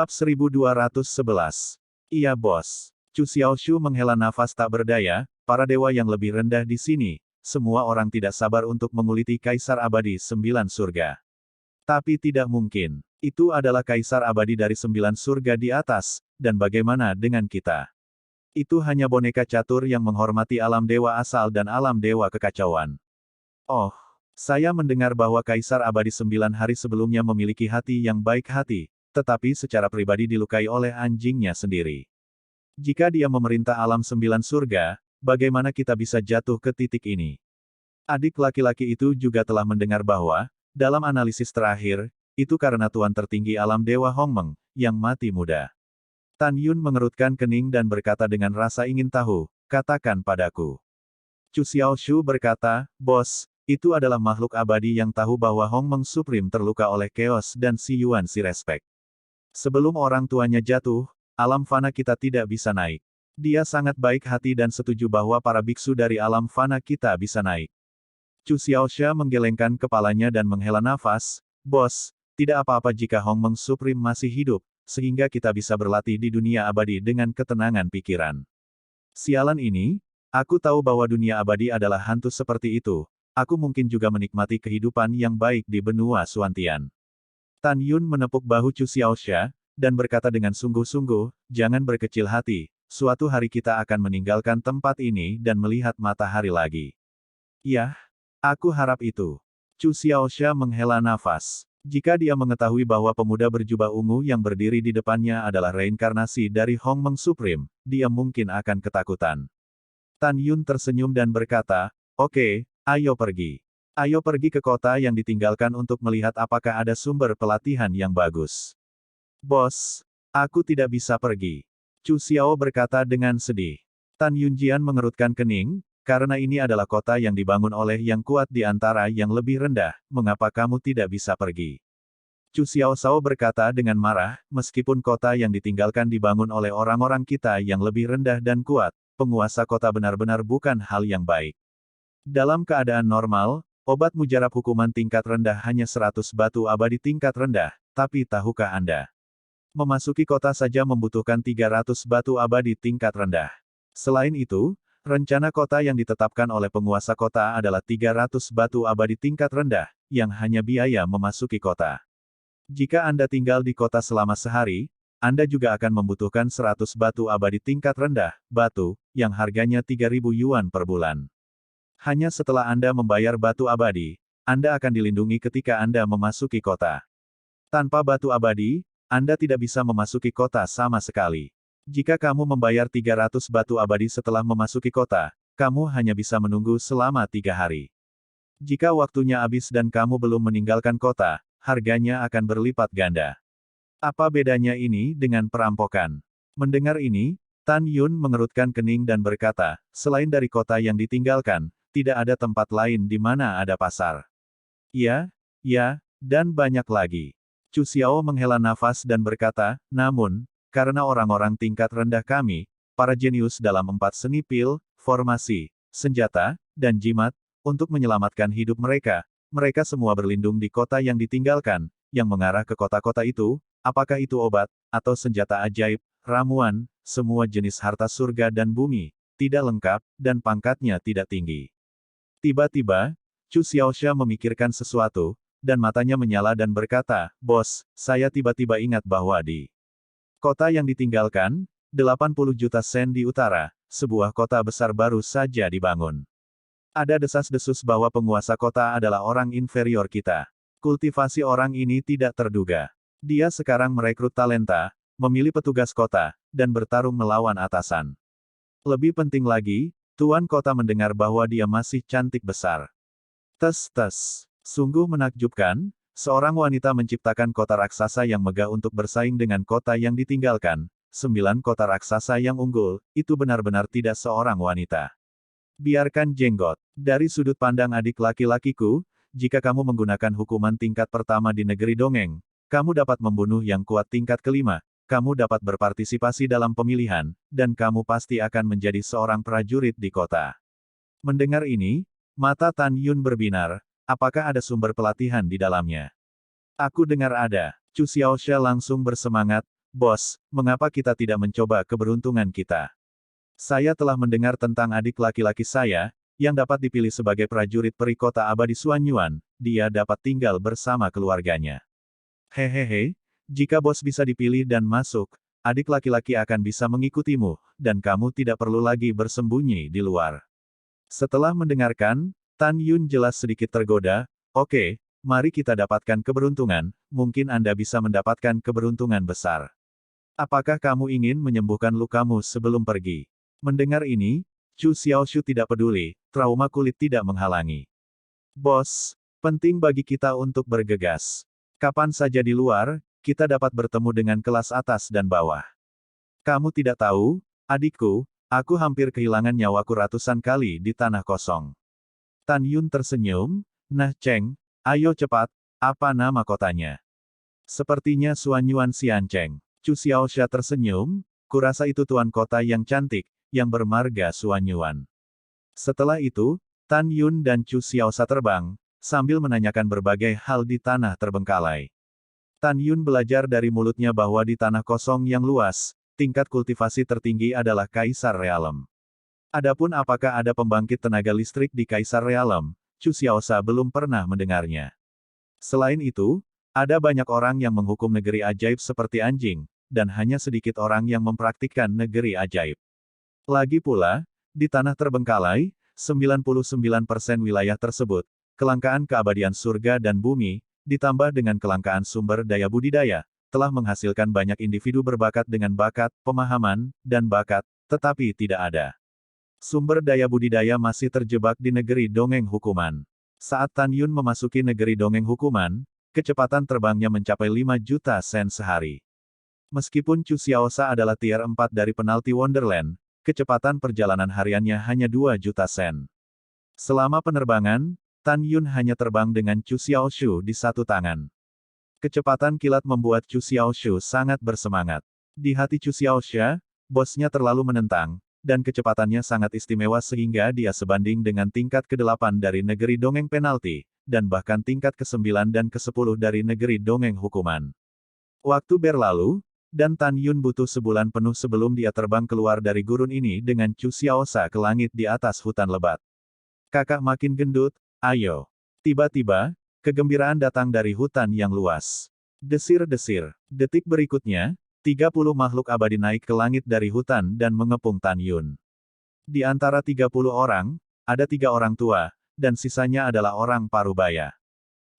Bab 1211. Iya bos. Chu Xiaoshu menghela nafas tak berdaya, para dewa yang lebih rendah di sini, semua orang tidak sabar untuk menguliti Kaisar Abadi 9 Surga. Tapi tidak mungkin. Itu adalah Kaisar Abadi dari 9 surga di atas, dan bagaimana dengan kita? Itu hanya boneka catur yang menghormati alam dewa asal dan alam dewa kekacauan. Oh, saya mendengar bahwa Kaisar Abadi 9 hari sebelumnya memiliki hati yang baik hati, tetapi secara pribadi dilukai oleh anjingnya sendiri. Jika dia memerintah alam 9 surga, bagaimana kita bisa jatuh ke titik ini? Adik laki-laki itu juga telah mendengar bahwa, dalam analisis terakhir, itu karena Tuan tertinggi alam Dewa Hongmeng, yang mati muda. Tan Yun mengerutkan kening dan berkata dengan rasa ingin tahu, katakan padaku. Chu Xiaoshu berkata, bos, itu adalah makhluk abadi yang tahu bahwa Hongmeng Supreme terluka oleh Chaos dan Si Yuan si Respect. Sebelum orang tuanya jatuh, alam fana kita tidak bisa naik. Dia sangat baik hati dan setuju bahwa para biksu dari alam fana kita bisa naik. Chu Xiaosha menggelengkan kepalanya dan menghela nafas, bos, tidak apa-apa jika Hongmeng Supreme masih hidup, sehingga kita bisa berlatih di dunia abadi dengan ketenangan pikiran. Sialan ini, aku tahu bahwa dunia abadi adalah hantu seperti itu, aku mungkin juga menikmati kehidupan yang baik di benua Suantian. Tan Yun menepuk bahu Chu Xiaosha, dan berkata dengan sungguh-sungguh, jangan berkecil hati, suatu hari kita akan meninggalkan tempat ini dan melihat matahari lagi. Yah, aku harap itu. Chu Xiaosha menghela nafas. Jika dia mengetahui bahwa pemuda berjubah ungu yang berdiri di depannya adalah reinkarnasi dari Hongmeng Supreme, dia mungkin akan ketakutan. Tan Yun tersenyum dan berkata, oke, ayo pergi. Ayo pergi ke kota yang ditinggalkan untuk melihat apakah ada sumber pelatihan yang bagus. Bos, aku tidak bisa pergi. Chu Xiao berkata dengan sedih. Tan Yunjian mengerutkan kening, karena ini adalah kota yang dibangun oleh yang kuat di antara yang lebih rendah, mengapa kamu tidak bisa pergi? Chu Xiaosao berkata dengan marah, meskipun kota yang ditinggalkan dibangun oleh orang-orang kita yang lebih rendah dan kuat, penguasa kota benar-benar bukan hal yang baik. Dalam keadaan normal, obat mujarab hukuman tingkat rendah hanya 100 batu abadi tingkat rendah, tapi tahukah Anda? Memasuki kota saja membutuhkan 300 batu abadi tingkat rendah. Selain itu, rencana kota yang ditetapkan oleh penguasa kota adalah 300 batu abadi tingkat rendah, yang hanya biaya memasuki kota. Jika Anda tinggal di kota selama sehari, Anda juga akan membutuhkan 100 batu abadi tingkat rendah, batu, yang harganya 3.000 yuan per bulan. Hanya setelah Anda membayar batu abadi, Anda akan dilindungi ketika Anda memasuki kota. Tanpa batu abadi, Anda tidak bisa memasuki kota sama sekali. Jika kamu membayar 300 batu abadi setelah memasuki kota, kamu hanya bisa menunggu selama 3 hari. Jika waktunya habis dan kamu belum meninggalkan kota, harganya akan berlipat ganda. Apa bedanya ini dengan perampokan? Mendengar ini, Tan Yun mengerutkan kening dan berkata, selain dari kota yang ditinggalkan, tidak ada tempat lain di mana ada pasar. Ya, dan banyak lagi. Chu Xiao menghela nafas dan berkata, namun, karena orang-orang tingkat rendah kami, para jenius dalam 4 seni pil, formasi, senjata, dan jimat, untuk menyelamatkan hidup mereka, mereka semua berlindung di kota yang ditinggalkan, yang mengarah ke kota-kota itu, apakah itu obat, atau senjata ajaib, ramuan, semua jenis harta surga dan bumi, tidak lengkap, dan pangkatnya tidak tinggi. Tiba-tiba, Chu Xiaosha memikirkan sesuatu, dan matanya menyala dan berkata, bos, saya tiba-tiba ingat bahwa di kota yang ditinggalkan, 80 juta sen di utara, sebuah kota besar baru saja dibangun. Ada desas-desus bahwa penguasa kota adalah orang inferior kita. Kultivasi orang ini tidak terduga. Dia sekarang merekrut talenta, memilih petugas kota, dan bertarung melawan atasan. Lebih penting lagi, Tuan kota mendengar bahwa dia masih cantik besar. Tes. Sungguh menakjubkan, seorang wanita menciptakan kota raksasa yang megah untuk bersaing dengan kota yang ditinggalkan. 9 kota raksasa yang unggul, itu benar-benar tidak seorang wanita. Biarkan jenggot. Dari sudut pandang adik laki-lakiku, jika kamu menggunakan hukuman tingkat pertama di negeri dongeng, kamu dapat membunuh yang kuat tingkat kelima, kamu dapat berpartisipasi dalam pemilihan, dan kamu pasti akan menjadi seorang prajurit di kota. Mendengar ini, mata Tan Yun berbinar, apakah ada sumber pelatihan di dalamnya? Aku dengar ada. Chu Xiaosha langsung bersemangat, Bos, mengapa kita tidak mencoba keberuntungan kita? Saya telah mendengar tentang adik laki-laki saya, yang dapat dipilih sebagai prajurit peri kota abadi Suanyuan, dia dapat tinggal bersama keluarganya. Hehehe, jika bos bisa dipilih dan masuk, adik laki-laki akan bisa mengikutimu, dan kamu tidak perlu lagi bersembunyi di luar. Setelah mendengarkan, Tan Yun jelas sedikit tergoda. Oke, mari kita dapatkan keberuntungan, mungkin Anda bisa mendapatkan keberuntungan besar. Apakah kamu ingin menyembuhkan lukamu sebelum pergi? Mendengar ini, Chu Xiaoshu tidak peduli, trauma kulit tidak menghalangi. Bos, penting bagi kita untuk bergegas. Kapan saja di luar, kita dapat bertemu dengan kelas atas dan bawah. Kamu tidak tahu, adikku, aku hampir kehilangan nyawaku ratusan kali di tanah kosong. Tan Yun tersenyum, nah Cheng, ayo cepat, apa nama kotanya? Sepertinya Suanyuan Xiancheng. Chu Xiaosha tersenyum, kurasa itu tuan kota yang cantik, yang bermarga Suanyuan. Setelah itu, Tan Yun dan Chu Xiaosha terbang, sambil menanyakan berbagai hal di tanah terbengkalai. Tan Yun belajar dari mulutnya bahwa di tanah kosong yang luas, tingkat kultivasi tertinggi adalah Kaisar Realem. Adapun apakah ada pembangkit tenaga listrik di Kaisar Realem, Chu Xiaosha belum pernah mendengarnya. Selain itu, ada banyak orang yang menghukum negeri ajaib seperti anjing, dan hanya sedikit orang yang mempraktikkan negeri ajaib. Lagi pula, di tanah terbengkalai, 99% wilayah tersebut, kelangkaan keabadian surga dan bumi, ditambah dengan kelangkaan sumber daya budidaya, telah menghasilkan banyak individu berbakat dengan bakat, pemahaman, dan bakat, tetapi tidak ada sumber daya budidaya masih terjebak di negeri dongeng hukuman. Saat Tan Yun memasuki negeri dongeng hukuman, kecepatan terbangnya mencapai 5 juta sen sehari. Meskipun Chu Xiaosha adalah tier 4 dari penalti Wonderland, kecepatan perjalanan hariannya hanya 2 juta sen. Selama penerbangan, Tan Yun hanya terbang dengan Chu Xiaoshu di satu tangan. Kecepatan kilat membuat Chu Xiaoshu sangat bersemangat. Di hati Chu Xiaosha, bosnya terlalu menentang, dan kecepatannya sangat istimewa sehingga dia sebanding dengan tingkat ke-8 dari negeri dongeng penalti, dan bahkan tingkat ke-9 dan ke-10 dari negeri dongeng hukuman. Waktu berlalu, dan Tan Yun butuh sebulan penuh sebelum dia terbang keluar dari gurun ini dengan Chu Xiaosha ke langit di atas hutan lebat. Kakak makin gendut, ayo. Tiba-tiba, kegembiraan datang dari hutan yang luas. Desir-desir. Detik berikutnya, 30 makhluk abadi naik ke langit dari hutan dan mengepung Tan Yun. Di antara 30 orang, ada 3 orang tua, dan sisanya adalah orang parubaya.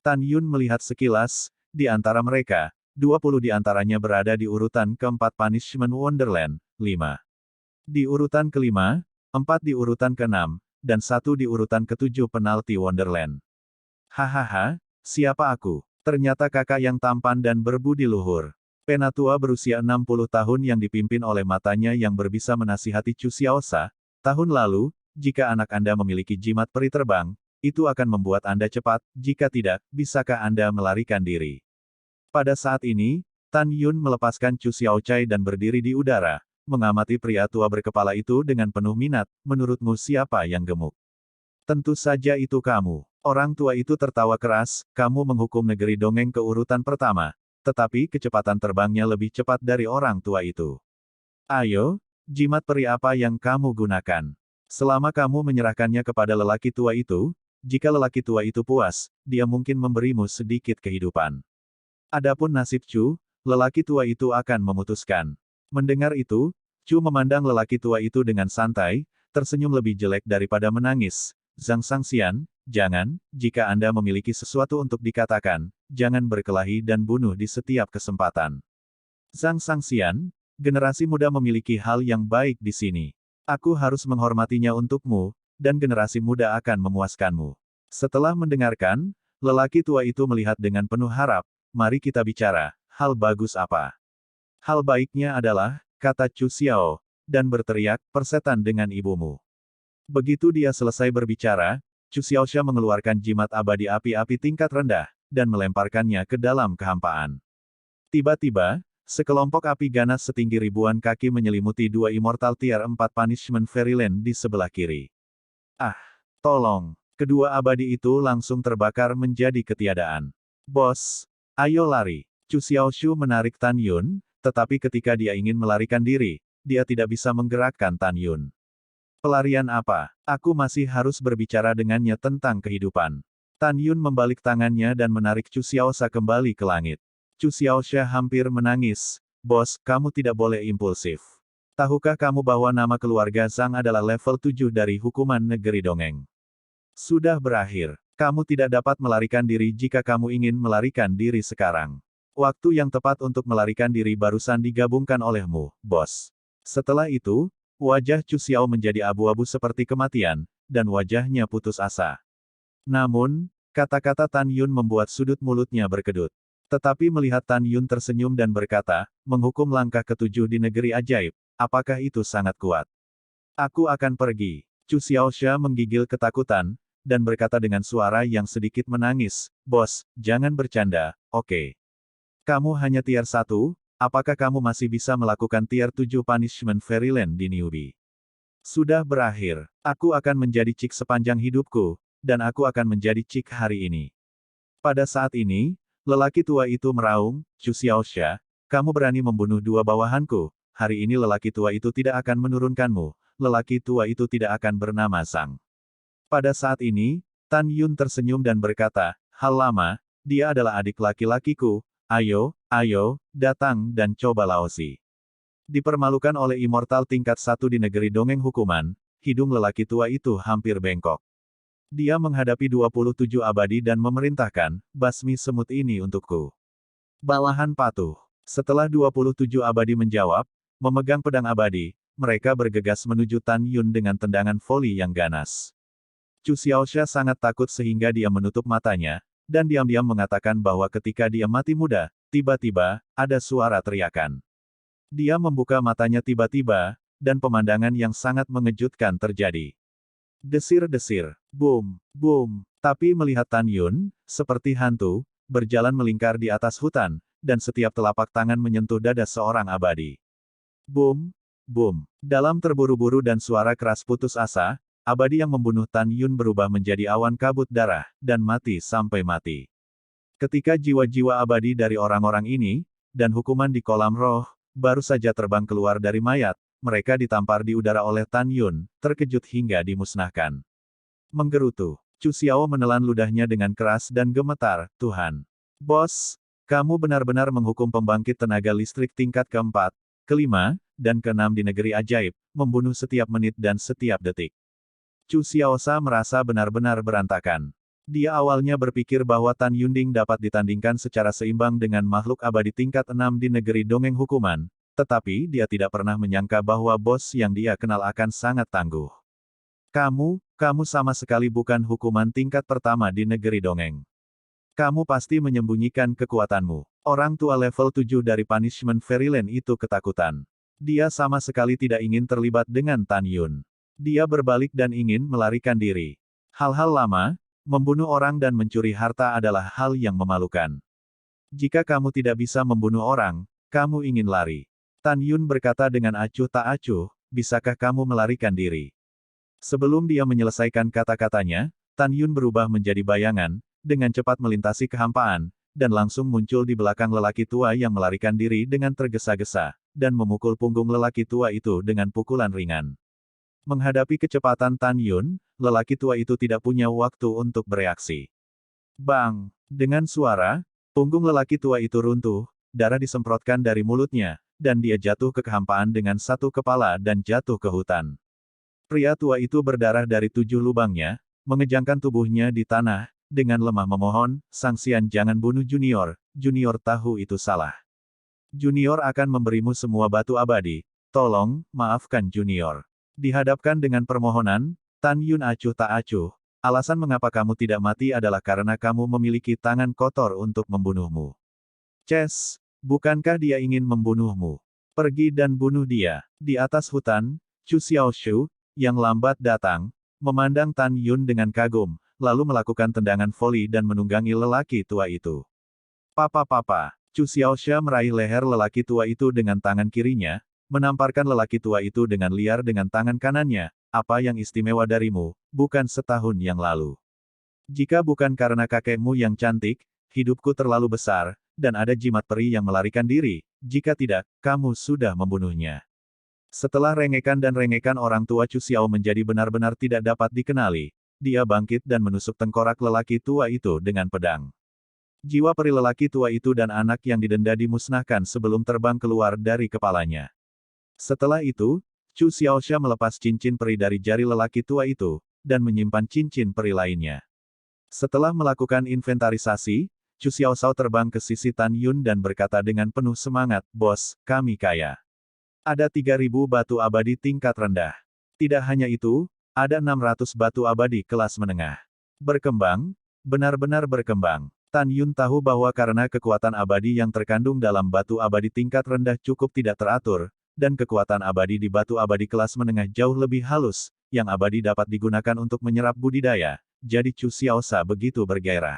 Tan Yun melihat sekilas, di antara mereka, 20 di antaranya berada di urutan keempat Punishment Wonderland, 5. Di urutan kelima, 4 di urutan keenam, dan 1 di urutan ketujuh Penalti Wonderland. Hahaha, siapa aku? Ternyata kakak yang tampan dan berbudi luhur. Penatua berusia 60 tahun yang dipimpin oleh matanya yang berbisa menasihati Chu Xiaosha, tahun lalu, jika anak Anda memiliki jimat peri terbang, itu akan membuat Anda cepat, jika tidak, bisakah Anda melarikan diri? Pada saat ini, Tan Yun melepaskan Chu Xiaochai dan berdiri di udara, mengamati pria tua berkepala itu dengan penuh minat, menurutmu siapa yang gemuk? Tentu saja itu kamu. Orang tua itu tertawa keras, kamu menghukum negeri dongeng ke urutan pertama, tetapi kecepatan terbangnya lebih cepat dari orang tua itu. Ayo, jimat peri apa yang kamu gunakan? Selama kamu menyerahkannya kepada lelaki tua itu, jika lelaki tua itu puas, dia mungkin memberimu sedikit kehidupan. Adapun nasib Chu, lelaki tua itu akan memutuskan. Mendengar itu, Chu memandang lelaki tua itu dengan santai, tersenyum lebih jelek daripada menangis. Zhang Sangxian, jangan, jika Anda memiliki sesuatu untuk dikatakan, jangan berkelahi dan bunuh di setiap kesempatan. Zhang Sangxian, generasi muda memiliki hal yang baik di sini. Aku harus menghormatinya untukmu, dan generasi muda akan memuaskanmu. Setelah mendengarkan, lelaki tua itu melihat dengan penuh harap, mari kita bicara, hal bagus apa? Hal baiknya adalah, kata Chu Xiao, dan berteriak, persetan dengan ibumu. Begitu dia selesai berbicara, Chu Xiaosha mengeluarkan jimat abadi api-api tingkat rendah, dan melemparkannya ke dalam kehampaan. Tiba-tiba, sekelompok api ganas setinggi ribuan kaki menyelimuti 2 Immortal Tier 4 Punishment Fairyland di sebelah kiri. Ah, tolong, kedua abadi itu langsung terbakar menjadi ketiadaan. Bos, ayo lari. Chu Xiaoshu menarik Tan Yun, tetapi ketika dia ingin melarikan diri, dia tidak bisa menggerakkan Tan Yun. Pelarian apa? Aku masih harus berbicara dengannya tentang kehidupan. Tan Yun membalik tangannya dan menarik Chu Xiaosha kembali ke langit. Chu Xiaosha hampir menangis. Bos, kamu tidak boleh impulsif. Tahukah kamu bahwa nama keluarga Zhang adalah level 7 dari hukuman negeri dongeng? Sudah berakhir. Kamu tidak dapat melarikan diri jika kamu ingin melarikan diri sekarang. Waktu yang tepat untuk melarikan diri barusan digabungkan olehmu, bos. Setelah itu, wajah Chu Xiao menjadi abu-abu seperti kematian, dan wajahnya putus asa. Namun, kata-kata Tan Yun membuat sudut mulutnya berkedut. Tetapi melihat Tan Yun tersenyum dan berkata, menghukum langkah ketujuh di negeri ajaib, apakah itu sangat kuat? Aku akan pergi. Chu Xiaosha menggigil ketakutan, dan berkata dengan suara yang sedikit menangis, bos, jangan bercanda, oke. Kamu hanya tier 1, apakah kamu masih bisa melakukan tier 7 punishment Fairyland di newbie? Sudah berakhir. Aku akan menjadi Cik sepanjang hidupku, dan aku akan menjadi Cik hari ini. Pada saat ini, lelaki tua itu meraung, Chu Xiaosha, kamu berani membunuh dua bawahanku, hari ini lelaki tua itu tidak akan menurunkanmu, lelaki tua itu tidak akan bernama Zhang. Pada saat ini, Tan Yun tersenyum dan berkata, hal lama, dia adalah adik laki-lakiku, ayo, datang dan coba Laozi. Dipermalukan oleh immortal tingkat 1 di negeri dongeng hukuman, hidung lelaki tua itu hampir bengkok. Dia menghadapi 27 abadi dan memerintahkan, basmi semut ini untukku. Bawahan patuh. Setelah 27 abadi menjawab, memegang pedang abadi, mereka bergegas menuju Tan Yun dengan tendangan voli yang ganas. Chu Xiaosha sangat takut sehingga dia menutup matanya, dan diam-diam mengatakan bahwa ketika dia mati muda, tiba-tiba, ada suara teriakan. Dia membuka matanya tiba-tiba, dan pemandangan yang sangat mengejutkan terjadi. Desir-desir, boom, boom, tapi melihat Tan Yun, seperti hantu, berjalan melingkar di atas hutan, dan setiap telapak tangan menyentuh dada seorang abadi. Boom, boom, dalam terburu-buru dan suara keras putus asa, abadi yang membunuh Tan Yun berubah menjadi awan kabut darah, dan mati sampai mati. Ketika jiwa-jiwa abadi dari orang-orang ini, dan hukuman di kolam roh, baru saja terbang keluar dari mayat, mereka ditampar di udara oleh Tan Yun, terkejut hingga dimusnahkan. Menggerutu, Chu Xiao menelan ludahnya dengan keras dan gemetar, Tuhan. Bos, kamu benar-benar menghukum pembangkit tenaga listrik tingkat keempat, kelima, dan keenam di negeri ajaib, membunuh setiap menit dan setiap detik. Chu Xiaosha merasa benar-benar berantakan. Dia awalnya berpikir bahwa Tan Yunding dapat ditandingkan secara seimbang dengan makhluk abadi tingkat 6 di negeri dongeng hukuman, tetapi dia tidak pernah menyangka bahwa bos yang dia kenal akan sangat tangguh. Kamu sama sekali bukan hukuman tingkat pertama di negeri dongeng. Kamu pasti menyembunyikan kekuatanmu. Orang tua level 7 dari Punishment Fairyland itu ketakutan. Dia sama sekali tidak ingin terlibat dengan Tan Yun. Dia berbalik dan ingin melarikan diri. Hal-hal lama, membunuh orang dan mencuri harta adalah hal yang memalukan. Jika kamu tidak bisa membunuh orang, kamu ingin lari. Tan Yun berkata dengan acuh tak acuh, bisakah kamu melarikan diri? Sebelum dia menyelesaikan kata-katanya, Tan Yun berubah menjadi bayangan, dengan cepat melintasi kehampaan, dan langsung muncul di belakang lelaki tua yang melarikan diri dengan tergesa-gesa, dan memukul punggung lelaki tua itu dengan pukulan ringan. Menghadapi kecepatan Tan Yun, lelaki tua itu tidak punya waktu untuk bereaksi. Bang! Dengan suara, punggung lelaki tua itu runtuh, darah disemprotkan dari mulutnya, dan dia jatuh ke kehampaan dengan satu kepala dan jatuh ke hutan. Pria tua itu berdarah dari 7 lubangnya, mengejangkan tubuhnya di tanah, dengan lemah memohon, Sang Xian jangan bunuh Junior, Junior tahu itu salah. Junior akan memberimu semua batu abadi, tolong, maafkan Junior. Dihadapkan dengan permohonan, Tan Yun acuh tak acuh, alasan mengapa kamu tidak mati adalah karena kamu memiliki tangan kotor untuk membunuhmu. Ces, bukankah dia ingin membunuhmu? Pergi dan bunuh dia. Di atas hutan, Chu Xiaoshu, yang lambat datang, memandang Tan Yun dengan kagum, lalu melakukan tendangan voli dan menunggangi lelaki tua itu. Papa, Chu Xiaosha meraih leher lelaki tua itu dengan tangan kirinya, menamparkan lelaki tua itu dengan liar dengan tangan kanannya, apa yang istimewa darimu, bukan setahun yang lalu. Jika bukan karena kakekmu yang cantik, hidupku terlalu besar, dan ada jimat peri yang melarikan diri, jika tidak, kamu sudah membunuhnya. Setelah rengekan dan rengekan orang tua Chu Xiao menjadi benar-benar tidak dapat dikenali, dia bangkit dan menusuk tengkorak lelaki tua itu dengan pedang. Jiwa peri lelaki tua itu dan anak yang didenda dimusnahkan sebelum terbang keluar dari kepalanya. Setelah itu, Chu Xiaosha melepas cincin peri dari jari lelaki tua itu, dan menyimpan cincin peri lainnya. Setelah melakukan inventarisasi, Chu Xiaoshao terbang ke sisi Tan Yun dan berkata dengan penuh semangat, "Bos, kami kaya. Ada 3.000 batu abadi tingkat rendah. Tidak hanya itu, ada 600 batu abadi kelas menengah. Berkembang, benar-benar berkembang." Tan Yun tahu bahwa karena kekuatan abadi yang terkandung dalam batu abadi tingkat rendah cukup tidak teratur, dan kekuatan abadi di batu abadi kelas menengah jauh lebih halus, yang abadi dapat digunakan untuk menyerap budidaya, jadi Chu Xiaosha begitu bergairah.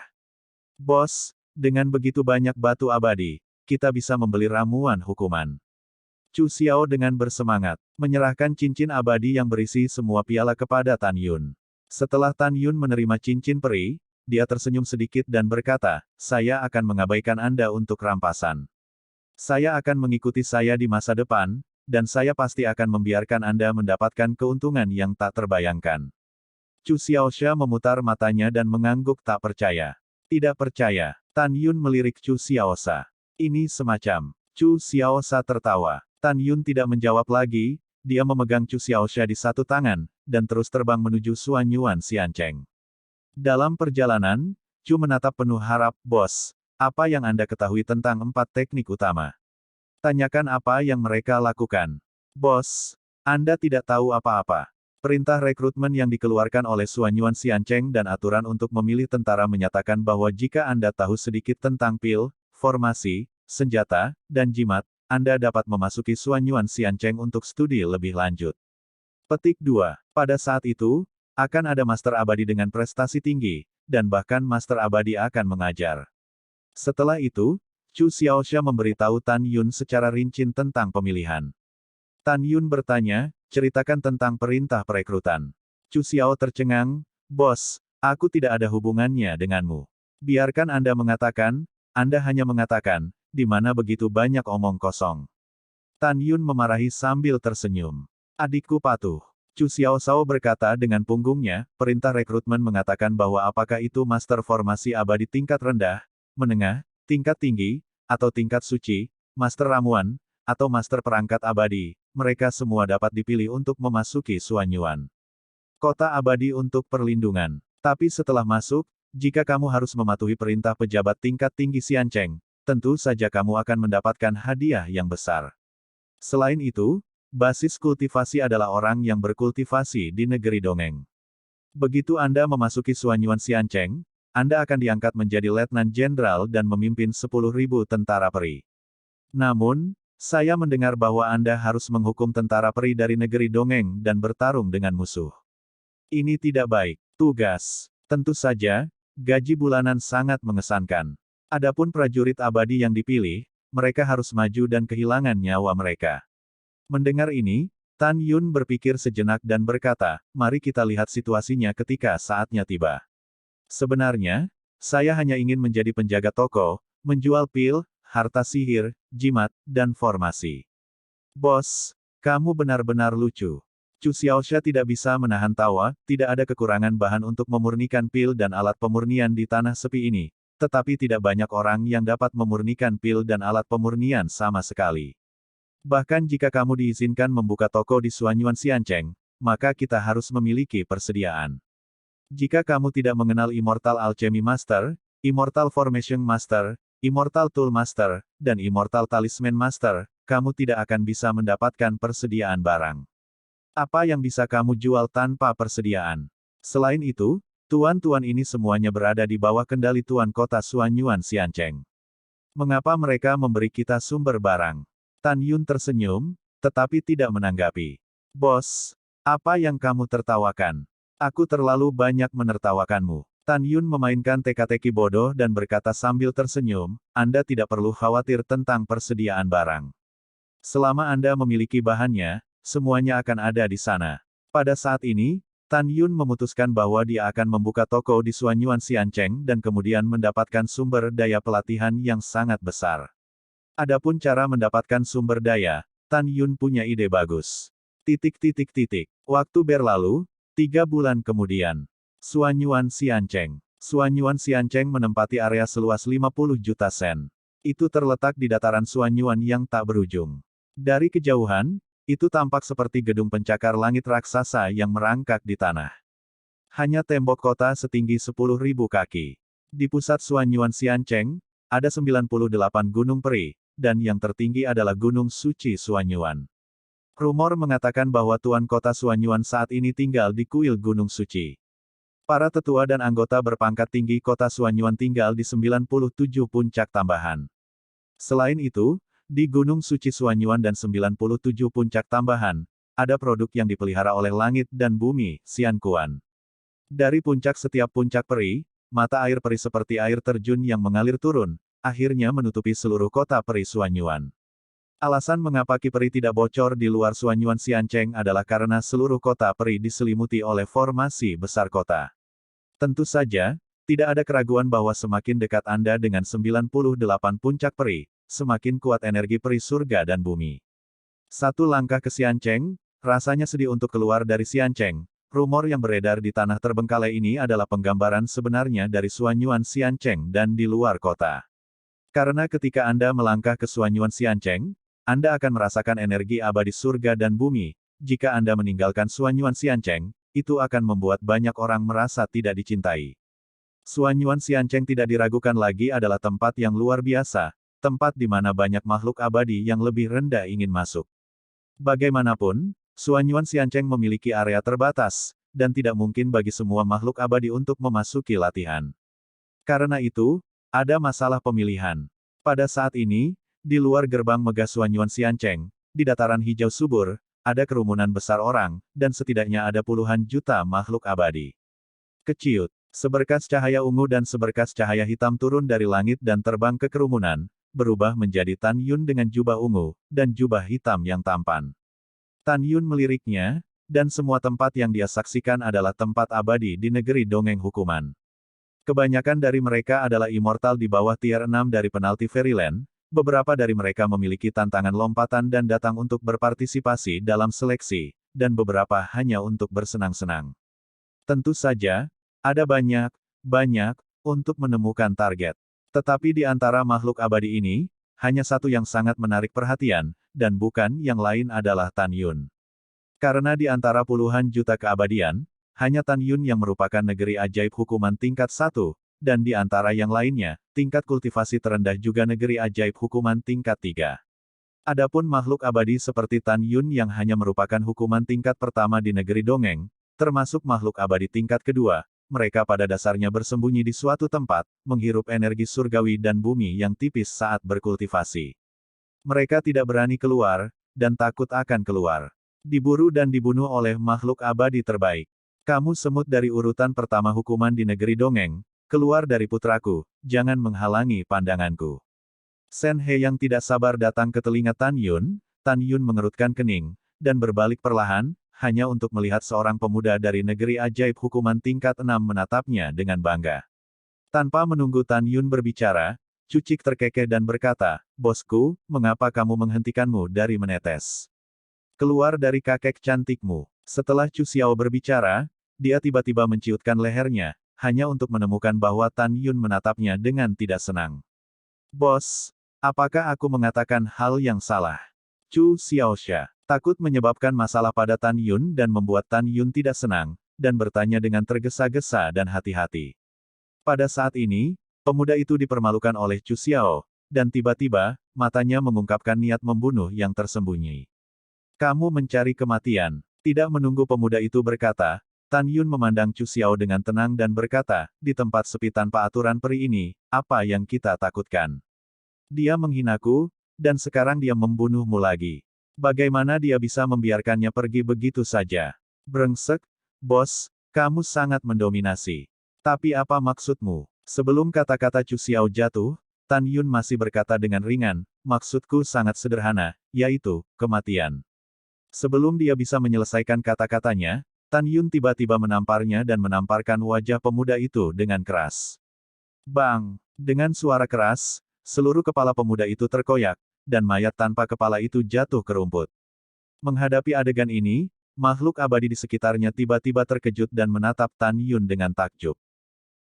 "Bos, dengan begitu banyak batu abadi, kita bisa membeli ramuan hukuman." Chu Xiao dengan bersemangat, menyerahkan cincin abadi yang berisi semua piala kepada Tan Yun. Setelah Tan Yun menerima cincin peri, dia tersenyum sedikit dan berkata, "Saya akan mengabaikan Anda untuk rampasan. Saya akan mengikuti saya di masa depan, dan saya pasti akan membiarkan Anda mendapatkan keuntungan yang tak terbayangkan." Chu Xiaosha memutar matanya dan mengangguk tak percaya. "Tidak percaya." Tan Yun melirik Chu Xiaosha. "Ini semacam..." Chu Xiaosha tertawa. Tan Yun tidak menjawab lagi, dia memegang Chu Xiaosha di satu tangan, dan terus terbang menuju Suanyuan Xiancheng. Dalam perjalanan, Chu menatap penuh harap, "Bos, apa yang Anda ketahui tentang 4 teknik utama? Tanyakan apa yang mereka lakukan." "Bos, Anda tidak tahu apa-apa. Perintah rekrutmen yang dikeluarkan oleh Suanyuan Xiancheng dan aturan untuk memilih tentara menyatakan bahwa jika Anda tahu sedikit tentang pil, formasi, senjata, dan jimat, Anda dapat memasuki Suanyuan Xiancheng untuk studi lebih lanjut." Petik 2. Pada saat itu, akan ada master abadi dengan prestasi tinggi, dan bahkan master abadi akan mengajar. Setelah itu, Chu Xiaosha memberitahu Tan Yun secara rinci tentang pemilihan. Tan Yun bertanya, "Ceritakan tentang perintah perekrutan." Chu Xiao tercengang, "Bos, aku tidak ada hubungannya denganmu. Biarkan Anda mengatakan, Anda hanya mengatakan, di mana begitu banyak omong kosong." Tan Yun memarahi sambil tersenyum. "Adikku patuh." Chu Xiaoshao berkata dengan punggungnya, "Perintah rekrutmen mengatakan bahwa apakah itu master formasi abadi tingkat rendah, menengah, tingkat tinggi, atau tingkat suci, master ramuan, atau master perangkat abadi, mereka semua dapat dipilih untuk memasuki Suanyuan Kota Abadi untuk perlindungan. Tapi setelah masuk, jika kamu harus mematuhi perintah pejabat tingkat tinggi Xiancheng, tentu saja kamu akan mendapatkan hadiah yang besar. Selain itu, basis kultivasi adalah orang yang berkultivasi di negeri dongeng. Begitu Anda memasuki Suanyuan Xiancheng, Anda akan diangkat menjadi letnan jenderal dan memimpin 10.000 tentara peri. Namun, saya mendengar bahwa Anda harus menghukum tentara peri dari negeri dongeng dan bertarung dengan musuh. Ini tidak baik. Tugas. Tentu saja, gaji bulanan sangat mengesankan. Adapun prajurit abadi yang dipilih, mereka harus maju dan kehilangan nyawa mereka. Mendengar ini, Tan Yun berpikir sejenak dan berkata, "Mari kita lihat situasinya ketika saatnya tiba. Sebenarnya, saya hanya ingin menjadi penjaga toko, menjual pil, harta sihir, jimat, dan formasi." "Bos, kamu benar-benar lucu." Chu Xiaosha tidak bisa menahan tawa, tidak ada kekurangan bahan untuk memurnikan pil dan alat pemurnian di tanah sepi ini, tetapi tidak banyak orang yang dapat memurnikan pil dan alat pemurnian sama sekali. Bahkan jika kamu diizinkan membuka toko di Suanyuan Xiancheng, maka kita harus memiliki persediaan. Jika kamu tidak mengenal Immortal Alchemy Master, Immortal Formation Master, Immortal Tool Master, dan Immortal Talisman Master, kamu tidak akan bisa mendapatkan persediaan barang. Apa yang bisa kamu jual tanpa persediaan? Selain itu, tuan-tuan ini semuanya berada di bawah kendali tuan kota Suanyuan Xiancheng. Mengapa mereka memberi kita sumber barang? Tan Yun tersenyum, tetapi tidak menanggapi. "Bos, apa yang kamu tertawakan? Aku terlalu banyak menertawakanmu." Tan Yun memainkan teka-teki bodoh dan berkata sambil tersenyum, "Anda tidak perlu khawatir tentang persediaan barang. Selama Anda memiliki bahannya, semuanya akan ada di sana." Pada saat ini, Tan Yun memutuskan bahwa dia akan membuka toko di Suanyuan Xiancheng dan kemudian mendapatkan sumber daya pelatihan yang sangat besar. Adapun cara mendapatkan sumber daya, Tan Yun punya ide bagus. Waktu berlalu, 3 bulan kemudian. Suanyuan Xiancheng. Suanyuan Xiancheng menempati area seluas 50 juta sen. Itu terletak di dataran Suanyuan yang tak berujung. Dari kejauhan, itu tampak seperti gedung pencakar langit raksasa yang merangkak di tanah. Hanya tembok kota setinggi 10.000 kaki. Di pusat Suanyuan Xiancheng, ada 98 gunung peri, dan yang tertinggi adalah Gunung Suci Suanyuan. Rumor mengatakan bahwa tuan kota Suanyuan saat ini tinggal di kuil Gunung Suci. Para tetua dan anggota berpangkat tinggi kota Suanyuan tinggal di 97 puncak tambahan. Selain itu, di Gunung Suci Suanyuan dan 97 puncak tambahan, ada produk yang dipelihara oleh langit dan bumi, Xiankuan. Dari puncak setiap puncak peri, mata air peri seperti air terjun yang mengalir turun, akhirnya menutupi seluruh kota peri Suanyuan. Alasan mengapa Ki Peri tidak bocor di luar Suanyuan Xiancheng adalah karena seluruh kota peri diselimuti oleh formasi besar kota. Tentu saja, tidak ada keraguan bahwa semakin dekat Anda dengan 98 puncak peri, semakin kuat energi peri surga dan bumi. Satu langkah ke Xiancheng, rasanya sedih untuk keluar dari Xiancheng. Rumor yang beredar di tanah terbengkalai ini adalah penggambaran sebenarnya dari Suanyuan Xiancheng dan di luar kota. Karena ketika Anda melangkah ke Suanyuan Xiancheng, Anda akan merasakan energi abadi surga dan bumi. Jika Anda meninggalkan Suanyuan Xiancheng, itu akan membuat banyak orang merasa tidak dicintai. Suanyuan Xiancheng tidak diragukan lagi adalah tempat yang luar biasa, tempat di mana banyak makhluk abadi yang lebih rendah ingin masuk. Bagaimanapun, Suanyuan Xiancheng memiliki area terbatas, dan tidak mungkin bagi semua makhluk abadi untuk memasuki latihan. Karena itu, ada masalah pemilihan. Pada saat ini, di luar gerbang megah Suanyuan Xiancheng, di dataran hijau subur, ada kerumunan besar orang, dan setidaknya ada puluhan juta makhluk abadi. Keciut, seberkas cahaya ungu dan seberkas cahaya hitam turun dari langit dan terbang ke kerumunan, berubah menjadi Tan Yun dengan jubah ungu, dan jubah hitam yang tampan. Tan Yun meliriknya, dan semua tempat yang dia saksikan adalah tempat abadi di negeri dongeng hukuman. Kebanyakan dari mereka adalah immortal di bawah tier 6 dari penalti Fairyland, beberapa dari mereka memiliki tantangan lompatan dan datang untuk berpartisipasi dalam seleksi, dan beberapa hanya untuk bersenang-senang. Tentu saja, ada banyak untuk menemukan target. Tetapi di antara makhluk abadi ini, hanya satu yang sangat menarik perhatian, dan bukan yang lain adalah Tan Yun. Karena di antara puluhan juta keabadian, hanya Tan Yun yang merupakan negeri ajaib hukuman tingkat 1, dan di antara yang lainnya, tingkat kultivasi terendah juga negeri ajaib hukuman tingkat 3. Adapun makhluk abadi seperti Tan Yun yang hanya merupakan hukuman tingkat pertama di negeri dongeng, termasuk makhluk abadi tingkat kedua, mereka pada dasarnya bersembunyi di suatu tempat, menghirup energi surgawi dan bumi yang tipis saat berkultivasi. Mereka tidak berani keluar, dan takut akan keluar. Diburu dan dibunuh oleh makhluk abadi terbaik. Kamu semut dari urutan pertama hukuman di negeri dongeng, keluar dari putraku, jangan menghalangi pandanganku. Shen He yang tidak sabar datang ke telinga Tan Yun mengerutkan kening, dan berbalik perlahan, hanya untuk melihat seorang pemuda dari negeri ajaib hukuman tingkat 6 menatapnya dengan bangga. Tanpa menunggu Tan Yun berbicara, Cucik terkekeh dan berkata, "Bosku, mengapa kamu menghentikanmu dari menetes? Keluar dari kakek cantikmu." Setelah Chu Xiao berbicara, dia tiba-tiba menciutkan lehernya, hanya untuk menemukan bahwa Tan Yun menatapnya dengan tidak senang. "Bos, apakah aku mengatakan hal yang salah?" Chu Xiaosha takut menyebabkan masalah pada Tan Yun dan membuat Tan Yun tidak senang, dan bertanya dengan tergesa-gesa dan hati-hati. Pada saat ini, pemuda itu dipermalukan oleh Chu Xiao, dan tiba-tiba, matanya mengungkapkan niat membunuh yang tersembunyi. "Kamu mencari kematian." Tidak menunggu pemuda itu berkata, Tan Yun memandang Chu Xiao dengan tenang dan berkata, "Di tempat sepi tanpa aturan peri ini, apa yang kita takutkan? Dia menghinaku, dan sekarang dia membunuhmu lagi. Bagaimana dia bisa membiarkannya pergi begitu saja? Brengsek, bos, kamu sangat mendominasi. Tapi apa maksudmu?" Sebelum kata-kata Chu Xiao jatuh, Tan Yun masih berkata dengan ringan, "Maksudku sangat sederhana, yaitu, kematian." Sebelum dia bisa menyelesaikan kata-katanya, Tan Yun tiba-tiba menamparnya dan menamparkan wajah pemuda itu dengan keras. Bang! Dengan suara keras, seluruh kepala pemuda itu terkoyak, dan mayat tanpa kepala itu jatuh ke rumput. Menghadapi adegan ini, makhluk abadi di sekitarnya tiba-tiba terkejut dan menatap Tan Yun dengan takjub.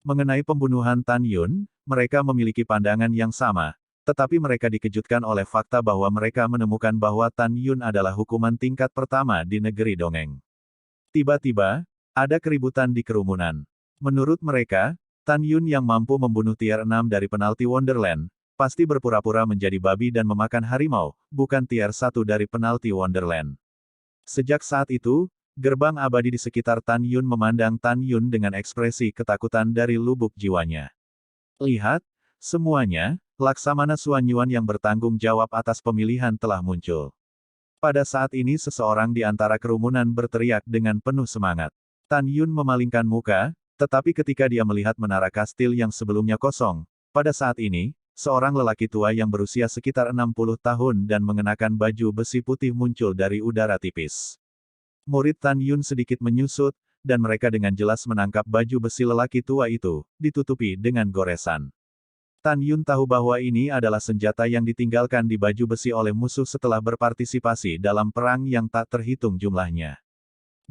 Mengenai pembunuhan Tan Yun, mereka memiliki pandangan yang sama, tetapi mereka dikejutkan oleh fakta bahwa mereka menemukan bahwa Tan Yun adalah hukuman tingkat pertama di negeri dongeng. Tiba-tiba, ada keributan di kerumunan. Menurut mereka, Tan Yun yang mampu membunuh tier 6 dari penalti Wonderland, pasti berpura-pura menjadi babi dan memakan harimau, bukan tier 1 dari penalti Wonderland. Sejak saat itu, gerbang abadi di sekitar Tan Yun memandang Tan Yun dengan ekspresi ketakutan dari lubuk jiwanya. Lihat, semuanya, Laksamana Suanyuan yang bertanggung jawab atas pemilihan telah muncul. Pada saat ini seseorang di antara kerumunan berteriak dengan penuh semangat. Tan Yun memalingkan muka, tetapi ketika dia melihat menara kastil yang sebelumnya kosong, pada saat ini, seorang lelaki tua yang berusia sekitar 60 tahun dan mengenakan baju besi putih muncul dari udara tipis. Murid Tan Yun sedikit menyusut, dan mereka dengan jelas menangkap baju besi lelaki tua itu, ditutupi dengan goresan. Tan Yun tahu bahwa ini adalah senjata yang ditinggalkan di baju besi oleh musuh setelah berpartisipasi dalam perang yang tak terhitung jumlahnya.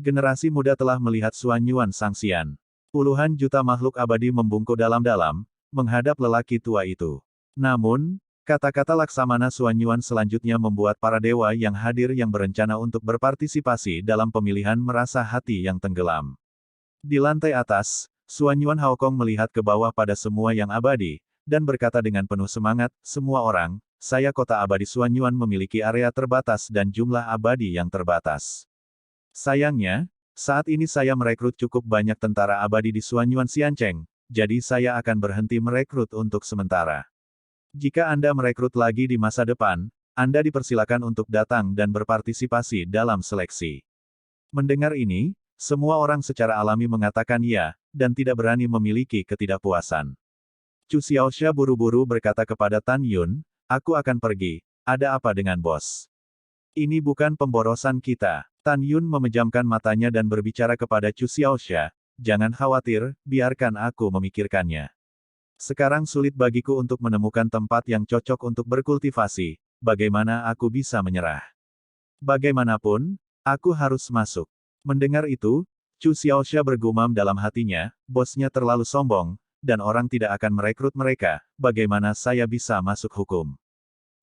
Generasi muda telah melihat Suanyuan Sangxian. Puluhan juta makhluk abadi membungkuk dalam-dalam, menghadap lelaki tua itu. Namun, kata-kata Laksamana Suanyuan selanjutnya membuat para dewa yang hadir yang berencana untuk berpartisipasi dalam pemilihan merasa hati yang tenggelam. Di lantai atas, Suanyuan Haokong melihat ke bawah pada semua yang abadi, dan berkata dengan penuh semangat, semua orang, saya kota abadi Suanyuan memiliki area terbatas dan jumlah abadi yang terbatas. Sayangnya, saat ini saya merekrut cukup banyak tentara abadi di Suanyuan Xiancheng, jadi saya akan berhenti merekrut untuk sementara. Jika Anda merekrut lagi di masa depan, Anda dipersilakan untuk datang dan berpartisipasi dalam seleksi. Mendengar ini, semua orang secara alami mengatakan ya, dan tidak berani memiliki ketidakpuasan. Chu Xiaoxia buru-buru berkata kepada Tan Yun, aku akan pergi, ada apa dengan bos? Ini bukan pemborosan kita. Tan Yun memejamkan matanya dan berbicara kepada Chu Xiaoxia, jangan khawatir, biarkan aku memikirkannya. Sekarang sulit bagiku untuk menemukan tempat yang cocok untuk berkultivasi, bagaimana aku bisa menyerah? Bagaimanapun, aku harus masuk. Mendengar itu, Chu Xiaoxia bergumam dalam hatinya, bosnya terlalu sombong, dan orang tidak akan merekrut mereka, bagaimana saya bisa masuk hukum?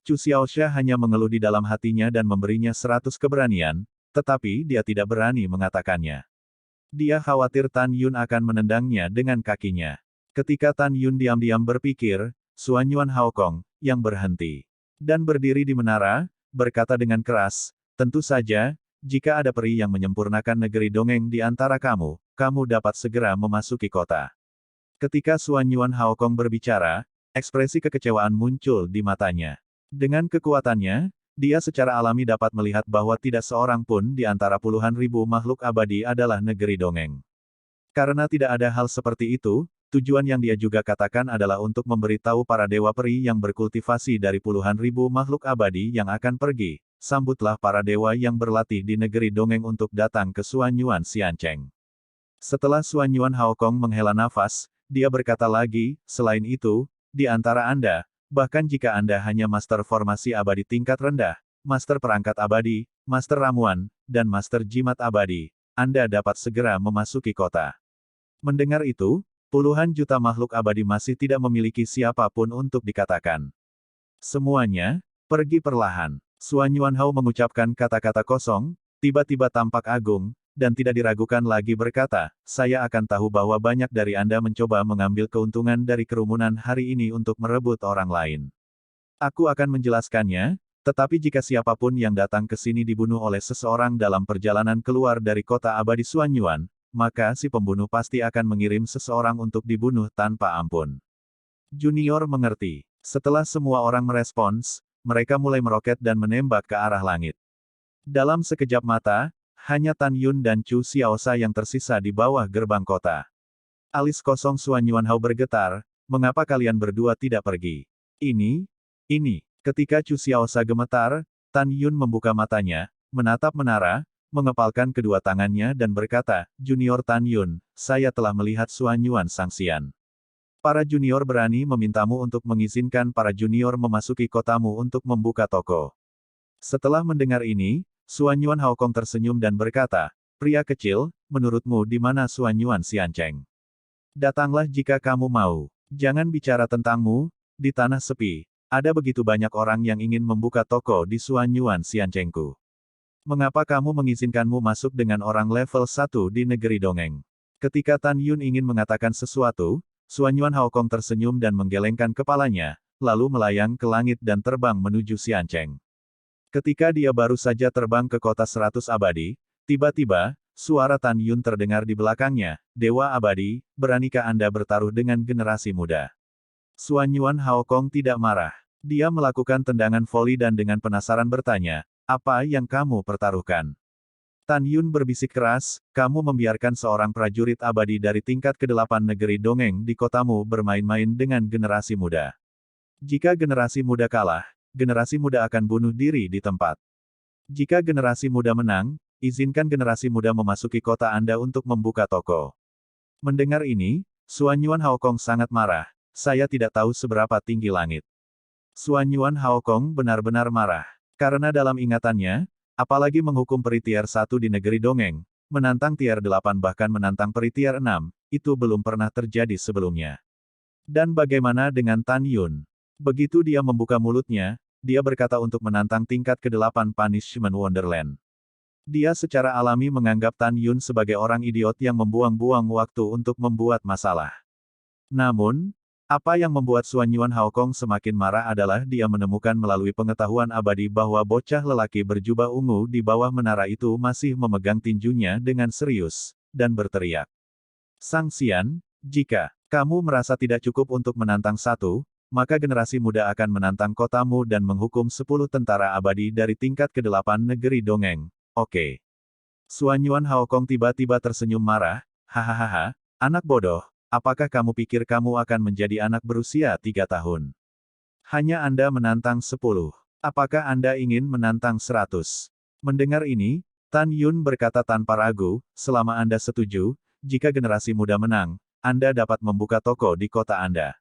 Chu Xiaoxia hanya mengeluh di dalam hatinya dan memberinya 100 keberanian, tetapi dia tidak berani mengatakannya. Dia khawatir Tan Yun akan menendangnya dengan kakinya. Ketika Tan Yun diam-diam berpikir, Suanyuan Haokong, yang berhenti dan berdiri di menara, berkata dengan keras, tentu saja, jika ada peri yang menyempurnakan negeri dongeng di antara kamu, kamu dapat segera memasuki kota. Ketika Suanyuan Haokong berbicara, ekspresi kekecewaan muncul di matanya. Dengan kekuatannya, dia secara alami dapat melihat bahwa tidak seorang pun di antara puluhan ribu makhluk abadi adalah negeri dongeng. Karena tidak ada hal seperti itu, tujuan yang dia juga katakan adalah untuk memberitahu para dewa peri yang berkultivasi dari puluhan ribu makhluk abadi yang akan pergi, sambutlah para dewa yang berlatih di negeri dongeng untuk datang ke Suanyuan Xiancheng. Setelah Suanyuan Haokong menghela nafas, dia berkata lagi, selain itu, di antara Anda, bahkan jika Anda hanya master formasi abadi tingkat rendah, master perangkat abadi, master ramuan, dan master jimat abadi, Anda dapat segera memasuki kota. Mendengar itu, puluhan juta makhluk abadi masih tidak memiliki siapapun untuk dikatakan. Semuanya, pergi perlahan. Suanyuan Hao mengucapkan kata-kata kosong, tiba-tiba tampak agung, dan tidak diragukan lagi berkata, saya akan tahu bahwa banyak dari Anda mencoba mengambil keuntungan dari kerumunan hari ini untuk merebut orang lain. Aku akan menjelaskannya, tetapi jika siapapun yang datang ke sini dibunuh oleh seseorang dalam perjalanan keluar dari kota abadi Suanyuan, maka si pembunuh pasti akan mengirim seseorang untuk dibunuh tanpa ampun. Junior mengerti. Setelah semua orang merespons, mereka mulai meroket dan menembak ke arah langit. Dalam sekejap mata, hanya Tan Yun dan Chu Xiaoxia yang tersisa di bawah gerbang kota. Alis kosong Suanyuan Hao bergetar, mengapa kalian berdua tidak pergi? Ini. Ketika Chu Xiaoxia gemetar, Tan Yun membuka matanya, menatap menara, mengepalkan kedua tangannya dan berkata, Junior Tan Yun, saya telah melihat Suanyuan Sangxian. Para junior berani memintamu untuk mengizinkan para junior memasuki kotamu untuk membuka toko. Setelah mendengar ini, Suanyuan Haokong tersenyum dan berkata, pria kecil, menurutmu di mana Suanyuan Xiancheng? Datanglah jika kamu mau. Jangan bicara tentangmu, di tanah sepi. Ada begitu banyak orang yang ingin membuka toko di Suanyuan Xianchengku. Mengapa kamu mengizinkanmu masuk dengan orang level 1 di negeri dongeng? Ketika Tan Yun ingin mengatakan sesuatu, Suanyuan Haokong tersenyum dan menggelengkan kepalanya, lalu melayang ke langit dan terbang menuju Xiancheng. Ketika dia baru saja terbang ke kota 100 abadi, tiba-tiba, suara Tan Yun terdengar di belakangnya, Dewa Abadi, beranikah Anda bertaruh dengan generasi muda? Suanyuan Haokong tidak marah. Dia melakukan tendangan voli dan dengan penasaran bertanya, apa yang kamu pertaruhkan? Tan Yun berbisik keras, kamu membiarkan seorang prajurit abadi dari tingkat ke-8 negeri dongeng di kotamu bermain-main dengan generasi muda. Jika generasi muda kalah, generasi muda akan bunuh diri di tempat. Jika generasi muda menang, izinkan generasi muda memasuki kota Anda untuk membuka toko. Mendengar ini, Suanyuan Haokong sangat marah, saya tidak tahu seberapa tinggi langit. Suanyuan Haokong benar-benar marah. Karena dalam ingatannya, apalagi menghukum peri tier 1 di negeri dongeng, menantang tier 8 bahkan menantang peri tier 6, itu belum pernah terjadi sebelumnya. Dan bagaimana dengan Tan Yun? Begitu dia membuka mulutnya, dia berkata untuk menantang tingkat ke-8 Punishment Wonderland. Dia secara alami menganggap Tan Yun sebagai orang idiot yang membuang-buang waktu untuk membuat masalah. Namun, apa yang membuat Suanyuan Haokong semakin marah adalah dia menemukan melalui pengetahuan abadi bahwa bocah lelaki berjubah ungu di bawah menara itu masih memegang tinjunya dengan serius, dan berteriak. Sangxian, jika kamu merasa tidak cukup untuk menantang satu, maka generasi muda akan menantang kotamu dan menghukum 10 tentara abadi dari tingkat ke-8 negeri dongeng. Oke. Suanyuan Haokong tiba-tiba tersenyum marah, hahaha, anak bodoh. Apakah kamu pikir kamu akan menjadi anak berusia 3 tahun? Hanya Anda menantang 10. Apakah Anda ingin menantang 100? Mendengar ini, Tan Yun berkata tanpa ragu, selama Anda setuju, jika generasi muda menang, Anda dapat membuka toko di kota Anda.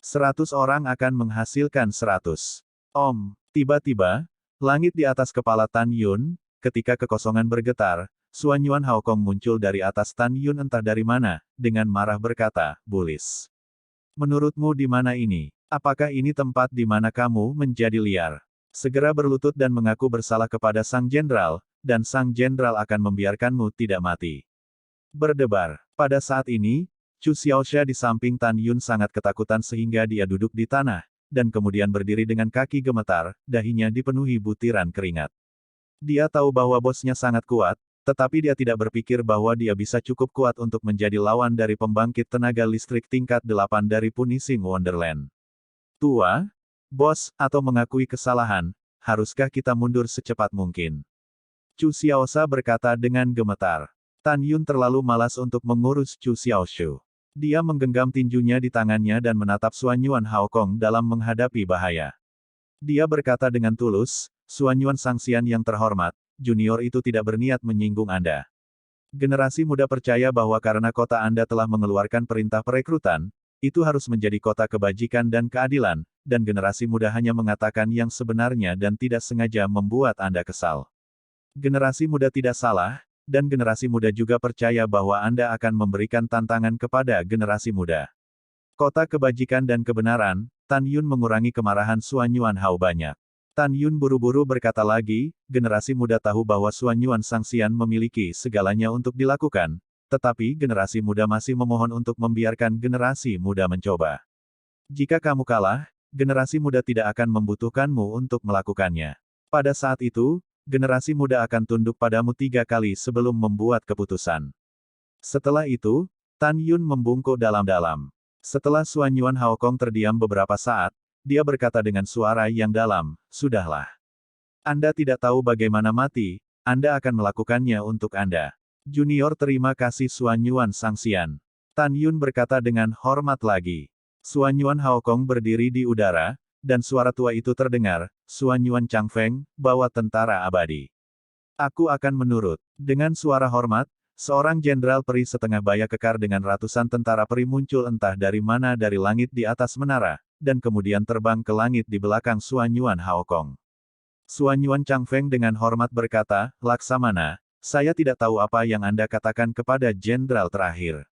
100 orang akan menghasilkan 100. Tiba-tiba, langit di atas kepala Tan Yun, ketika kekosongan bergetar, Suanyuan Haokong muncul dari atas Tan Yun entah dari mana, dengan marah berkata, Bullis. Menurutmu di mana ini? Apakah ini tempat di mana kamu menjadi liar? Segera berlutut dan mengaku bersalah kepada Sang Jenderal, dan Sang Jenderal akan membiarkanmu tidak mati. Berdebar. Pada saat ini, Chu Xiaoxia di samping Tan Yun sangat ketakutan sehingga dia duduk di tanah, dan kemudian berdiri dengan kaki gemetar, dahinya dipenuhi butiran keringat. Dia tahu bahwa bosnya sangat kuat, tetapi dia tidak berpikir bahwa dia bisa cukup kuat untuk menjadi lawan dari pembangkit tenaga listrik tingkat 8 dari Punishing Wonderland. Tua, bos, atau mengakui kesalahan, haruskah kita mundur secepat mungkin? Chu Xiaoxia berkata dengan gemetar. Tan Yun terlalu malas untuk mengurus Chu Xiaoxia. Dia menggenggam tinjunya di tangannya dan menatap Suanyuan Haokong dalam menghadapi bahaya. Dia berkata dengan tulus, Suanyuan Sangxian yang terhormat, junior itu tidak berniat menyinggung Anda. Generasi muda percaya bahwa karena kota Anda telah mengeluarkan perintah perekrutan, itu harus menjadi kota kebajikan dan keadilan, dan generasi muda hanya mengatakan yang sebenarnya dan tidak sengaja membuat Anda kesal. Generasi muda tidak salah, dan generasi muda juga percaya bahwa Anda akan memberikan tantangan kepada generasi muda. Kota kebajikan dan kebenaran, Tan Yun mengurangi kemarahan Suanyuan Hao banyak. Tan Yun buru-buru berkata lagi, generasi muda tahu bahwa Suanyuan Sangxian memiliki segalanya untuk dilakukan, tetapi generasi muda masih memohon untuk membiarkan generasi muda mencoba. Jika kamu kalah, generasi muda tidak akan membutuhkanmu untuk melakukannya. Pada saat itu, generasi muda akan tunduk padamu 3 kali sebelum membuat keputusan. Setelah itu, Tan Yun membungkuk dalam-dalam. Setelah Suanyuan Haokong terdiam beberapa saat, dia berkata dengan suara yang dalam, sudahlah. Anda tidak tahu bagaimana mati, Anda akan melakukannya untuk Anda. Junior terima kasih Suanyuan Sangxian. Tan Yun berkata dengan hormat lagi. Suanyuan Haokong berdiri di udara, dan suara tua itu terdengar, Suanyuan Changfeng, bawa tentara abadi. Aku akan menurut. Dengan suara hormat, seorang jenderal peri setengah baya kekar dengan ratusan tentara peri muncul entah dari mana dari langit di atas menara, dan kemudian terbang ke langit di belakang Suanyuan Haokong. Suanyuan Changfeng dengan hormat berkata, Laksamana, saya tidak tahu apa yang Anda katakan kepada jenderal terakhir.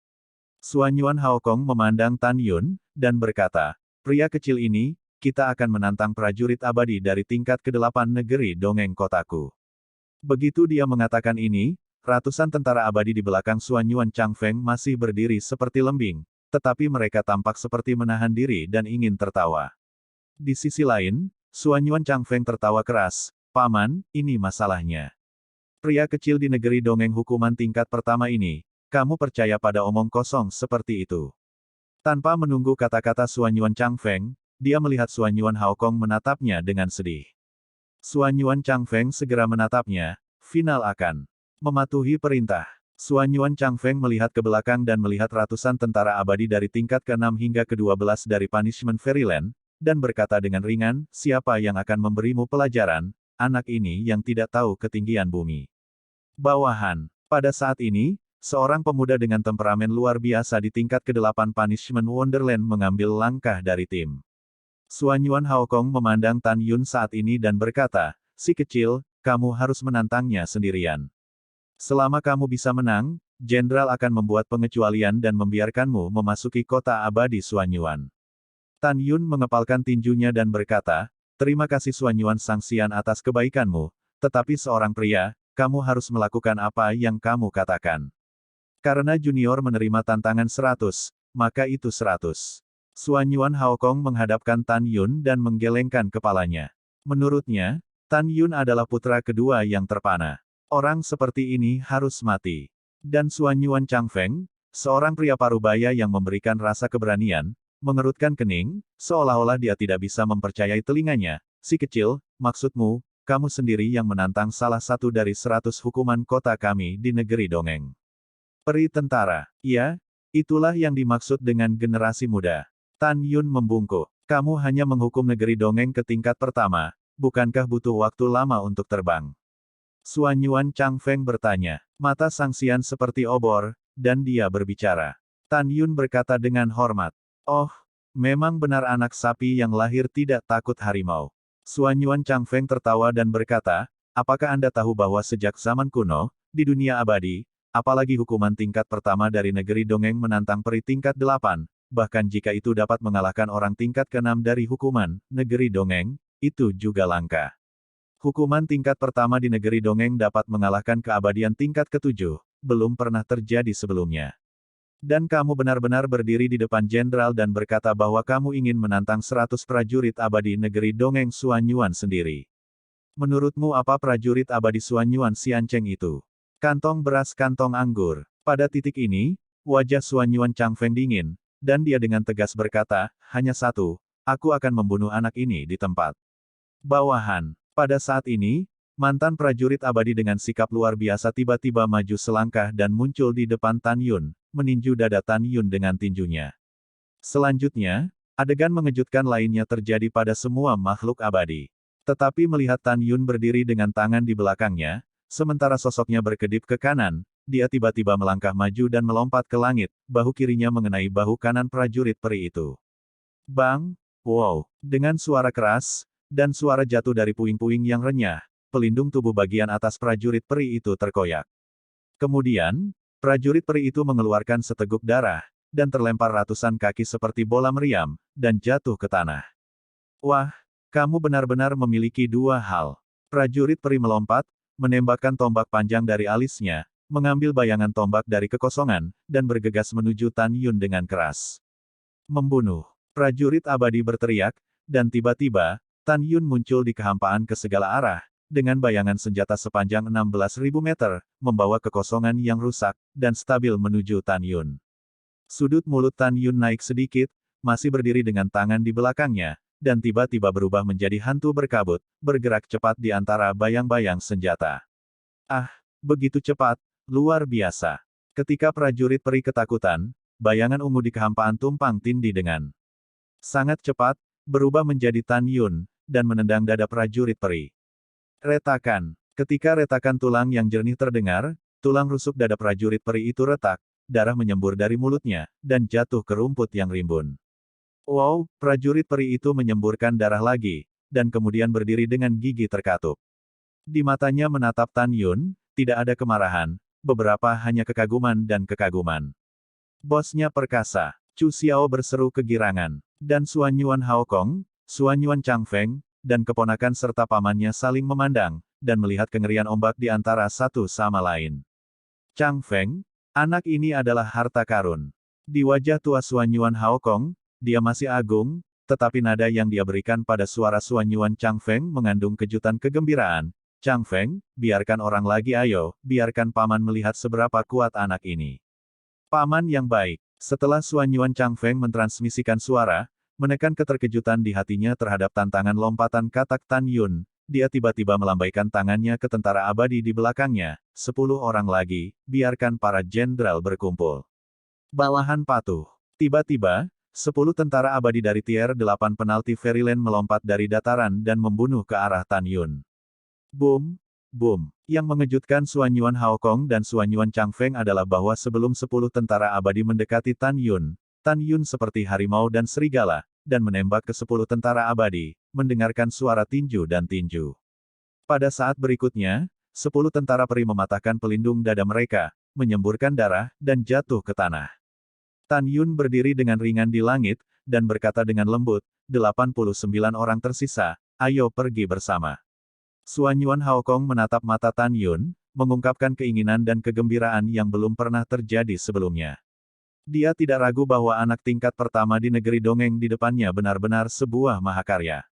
Suanyuan Haokong memandang Tan Yun, dan berkata, pria kecil ini, kita akan menantang prajurit abadi dari tingkat ke-8 negeri dongeng kotaku. Begitu dia mengatakan ini, ratusan tentara abadi di belakang Suanyuan Changfeng masih berdiri seperti lembing, tetapi mereka tampak seperti menahan diri dan ingin tertawa. Di sisi lain, Suanyuan Changfeng tertawa keras, Paman, ini masalahnya. Pria kecil di negeri dongeng hukuman tingkat pertama ini, kamu percaya pada omong kosong seperti itu. Tanpa menunggu kata-kata Suanyuan Changfeng, dia melihat Suanyuan Haokong menatapnya dengan sedih. Suanyuan Changfeng segera menatapnya, final akan mematuhi perintah. Suanyuan Changfeng melihat ke belakang dan melihat ratusan tentara abadi dari tingkat ke-6 hingga ke-12 dari Punishment Fairyland, dan berkata dengan ringan, siapa yang akan memberimu pelajaran, anak ini yang tidak tahu ketinggian bumi. Bawahan. Pada saat ini, seorang pemuda dengan temperamen luar biasa di tingkat ke-8 Punishment Wonderland mengambil langkah dari tim. Suanyuan Haokong memandang Tan Yun saat ini dan berkata, si kecil, kamu harus menantangnya sendirian. Selama kamu bisa menang, jenderal akan membuat pengecualian dan membiarkanmu memasuki kota abadi Suanyuan. Tan Yun mengepalkan tinjunya dan berkata, terima kasih Suanyuan Sangxian atas kebaikanmu, tetapi seorang pria, kamu harus melakukan apa yang kamu katakan. Karena junior menerima tantangan 100, maka itu 100. Suanyuan Haokong menghadapkan Tan Yun dan menggelengkan kepalanya. Menurutnya, Tan Yun adalah putra kedua yang terpana. Orang seperti ini harus mati. Dan Suanyuan Changfeng, seorang pria parubaya yang memberikan rasa keberanian, mengerutkan kening, seolah-olah dia tidak bisa mempercayai telinganya. Si kecil, maksudmu, kamu sendiri yang menantang salah satu dari 100 hukuman kota kami di negeri dongeng. Peri tentara. Ya, itulah yang dimaksud dengan generasi muda. Tan Yun membungkuk. Kamu hanya menghukum negeri dongeng ke tingkat pertama, bukankah butuh waktu lama untuk terbang? Suanyuan Changfeng bertanya. Mata Sangxian seperti obor, dan dia berbicara. Tan Yun berkata dengan hormat. Oh, memang benar anak sapi yang lahir tidak takut harimau. Suanyuan Changfeng tertawa dan berkata, apakah Anda tahu bahwa sejak zaman kuno, di dunia abadi, apalagi hukuman tingkat pertama dari negeri dongeng menantang peri tingkat 8, bahkan jika itu dapat mengalahkan orang tingkat ke-6 dari hukuman negeri dongeng, itu juga langka. Hukuman tingkat pertama di negeri dongeng dapat mengalahkan keabadian tingkat ke-7, belum pernah terjadi sebelumnya. Dan kamu benar-benar berdiri di depan jenderal dan berkata bahwa kamu ingin menantang 100 prajurit abadi negeri dongeng Suanyuan sendiri. Menurutmu apa prajurit abadi Suanyuan Xiancheng itu? Kantong beras kantong anggur. Pada titik ini, wajah Suanyuan Changfeng dingin, dan dia dengan tegas berkata, hanya satu, aku akan membunuh anak ini di tempat. Bawahan. Pada saat ini, mantan prajurit abadi dengan sikap luar biasa tiba-tiba maju selangkah dan muncul di depan Tan Yun, meninju dada Tan Yun dengan tinjunya. Selanjutnya, adegan mengejutkan lainnya terjadi pada semua makhluk abadi. Tetapi melihat Tan Yun berdiri dengan tangan di belakangnya, sementara sosoknya berkedip ke kanan, dia tiba-tiba melangkah maju dan melompat ke langit, bahu kirinya mengenai bahu kanan prajurit peri itu. Bang! Wow! Dengan suara keras, dan suara jatuh dari puing-puing yang renyah, pelindung tubuh bagian atas prajurit peri itu terkoyak. Kemudian, prajurit peri itu mengeluarkan seteguk darah, dan terlempar ratusan kaki seperti bola meriam, dan jatuh ke tanah. Wah, kamu benar-benar memiliki dua hal. Prajurit peri melompat, menembakkan tombak panjang dari alisnya, mengambil bayangan tombak dari kekosongan, dan bergegas menuju Tan Yun dengan keras. Membunuh. Prajurit abadi berteriak, dan tiba-tiba, Tan Yun muncul di kehampaan ke segala arah, dengan bayangan senjata sepanjang 16.000 meter, membawa kekosongan yang rusak, dan stabil menuju Tan Yun. Sudut mulut Tan Yun naik sedikit, masih berdiri dengan tangan di belakangnya, dan tiba-tiba berubah menjadi hantu berkabut, bergerak cepat di antara bayang-bayang senjata. Ah, begitu cepat, luar biasa. Ketika prajurit peri ketakutan, bayangan ungu di kehampaan tumpang tindih dengan sangat cepat, berubah menjadi Tan Yun, dan menendang dada prajurit peri. Retakan. Ketika retakan tulang yang jernih terdengar, tulang rusuk dada prajurit peri itu retak, darah menyembur dari mulutnya, dan jatuh ke rumput yang rimbun. Wow, prajurit peri itu menyemburkan darah lagi, dan kemudian berdiri dengan gigi terkatup. Di matanya menatap Tan Yun, tidak ada kemarahan, beberapa hanya kekaguman dan kekaguman. Bosnya perkasa, Chu Xiao berseru kegirangan, dan Suan Yuan Hao Kong, Suan Yuan Chang Feng, dan keponakan serta pamannya saling memandang, dan melihat kengerian ombak di antara satu sama lain. Chang Feng, anak ini adalah harta karun. Di wajah tua Suan Yuan Hao Kong, dia masih agung, tetapi nada yang dia berikan pada suara Suan Yuan Chang Feng mengandung kejutan kegembiraan. Chang Feng, biarkan orang lagi ayo, biarkan paman melihat seberapa kuat anak ini. Paman yang baik. Setelah Suan Yuan Chang Feng mentransmisikan suara, menekan keterkejutan di hatinya terhadap tantangan lompatan katak Tan Yun, dia tiba-tiba melambaikan tangannya ke tentara abadi di belakangnya, 10 orang lagi, biarkan para jenderal berkumpul. Bawahan patuh. Tiba-tiba, 10 tentara abadi dari Tier 8 penalti Fairyland melompat dari dataran dan membunuh ke arah Tan Yun. Boom! Boom! Yang mengejutkan Suan Yuan Hao Kong dan Suan Yuan Chang Feng adalah bahwa sebelum 10 tentara abadi mendekati Tan Yun seperti harimau dan serigala, dan menembak ke 10 tentara abadi, mendengarkan suara tinju dan tinju. Pada saat berikutnya, 10 tentara peri mematahkan pelindung dada mereka, menyemburkan darah, dan jatuh ke tanah. Tan Yun berdiri dengan ringan di langit, dan berkata dengan lembut, 89 orang tersisa, ayo pergi bersama. Suan Yuan Hao Kong menatap mata Tan Yun, mengungkapkan keinginan dan kegembiraan yang belum pernah terjadi sebelumnya. Dia tidak ragu bahwa anak tingkat pertama di negeri dongeng di depannya benar-benar sebuah mahakarya.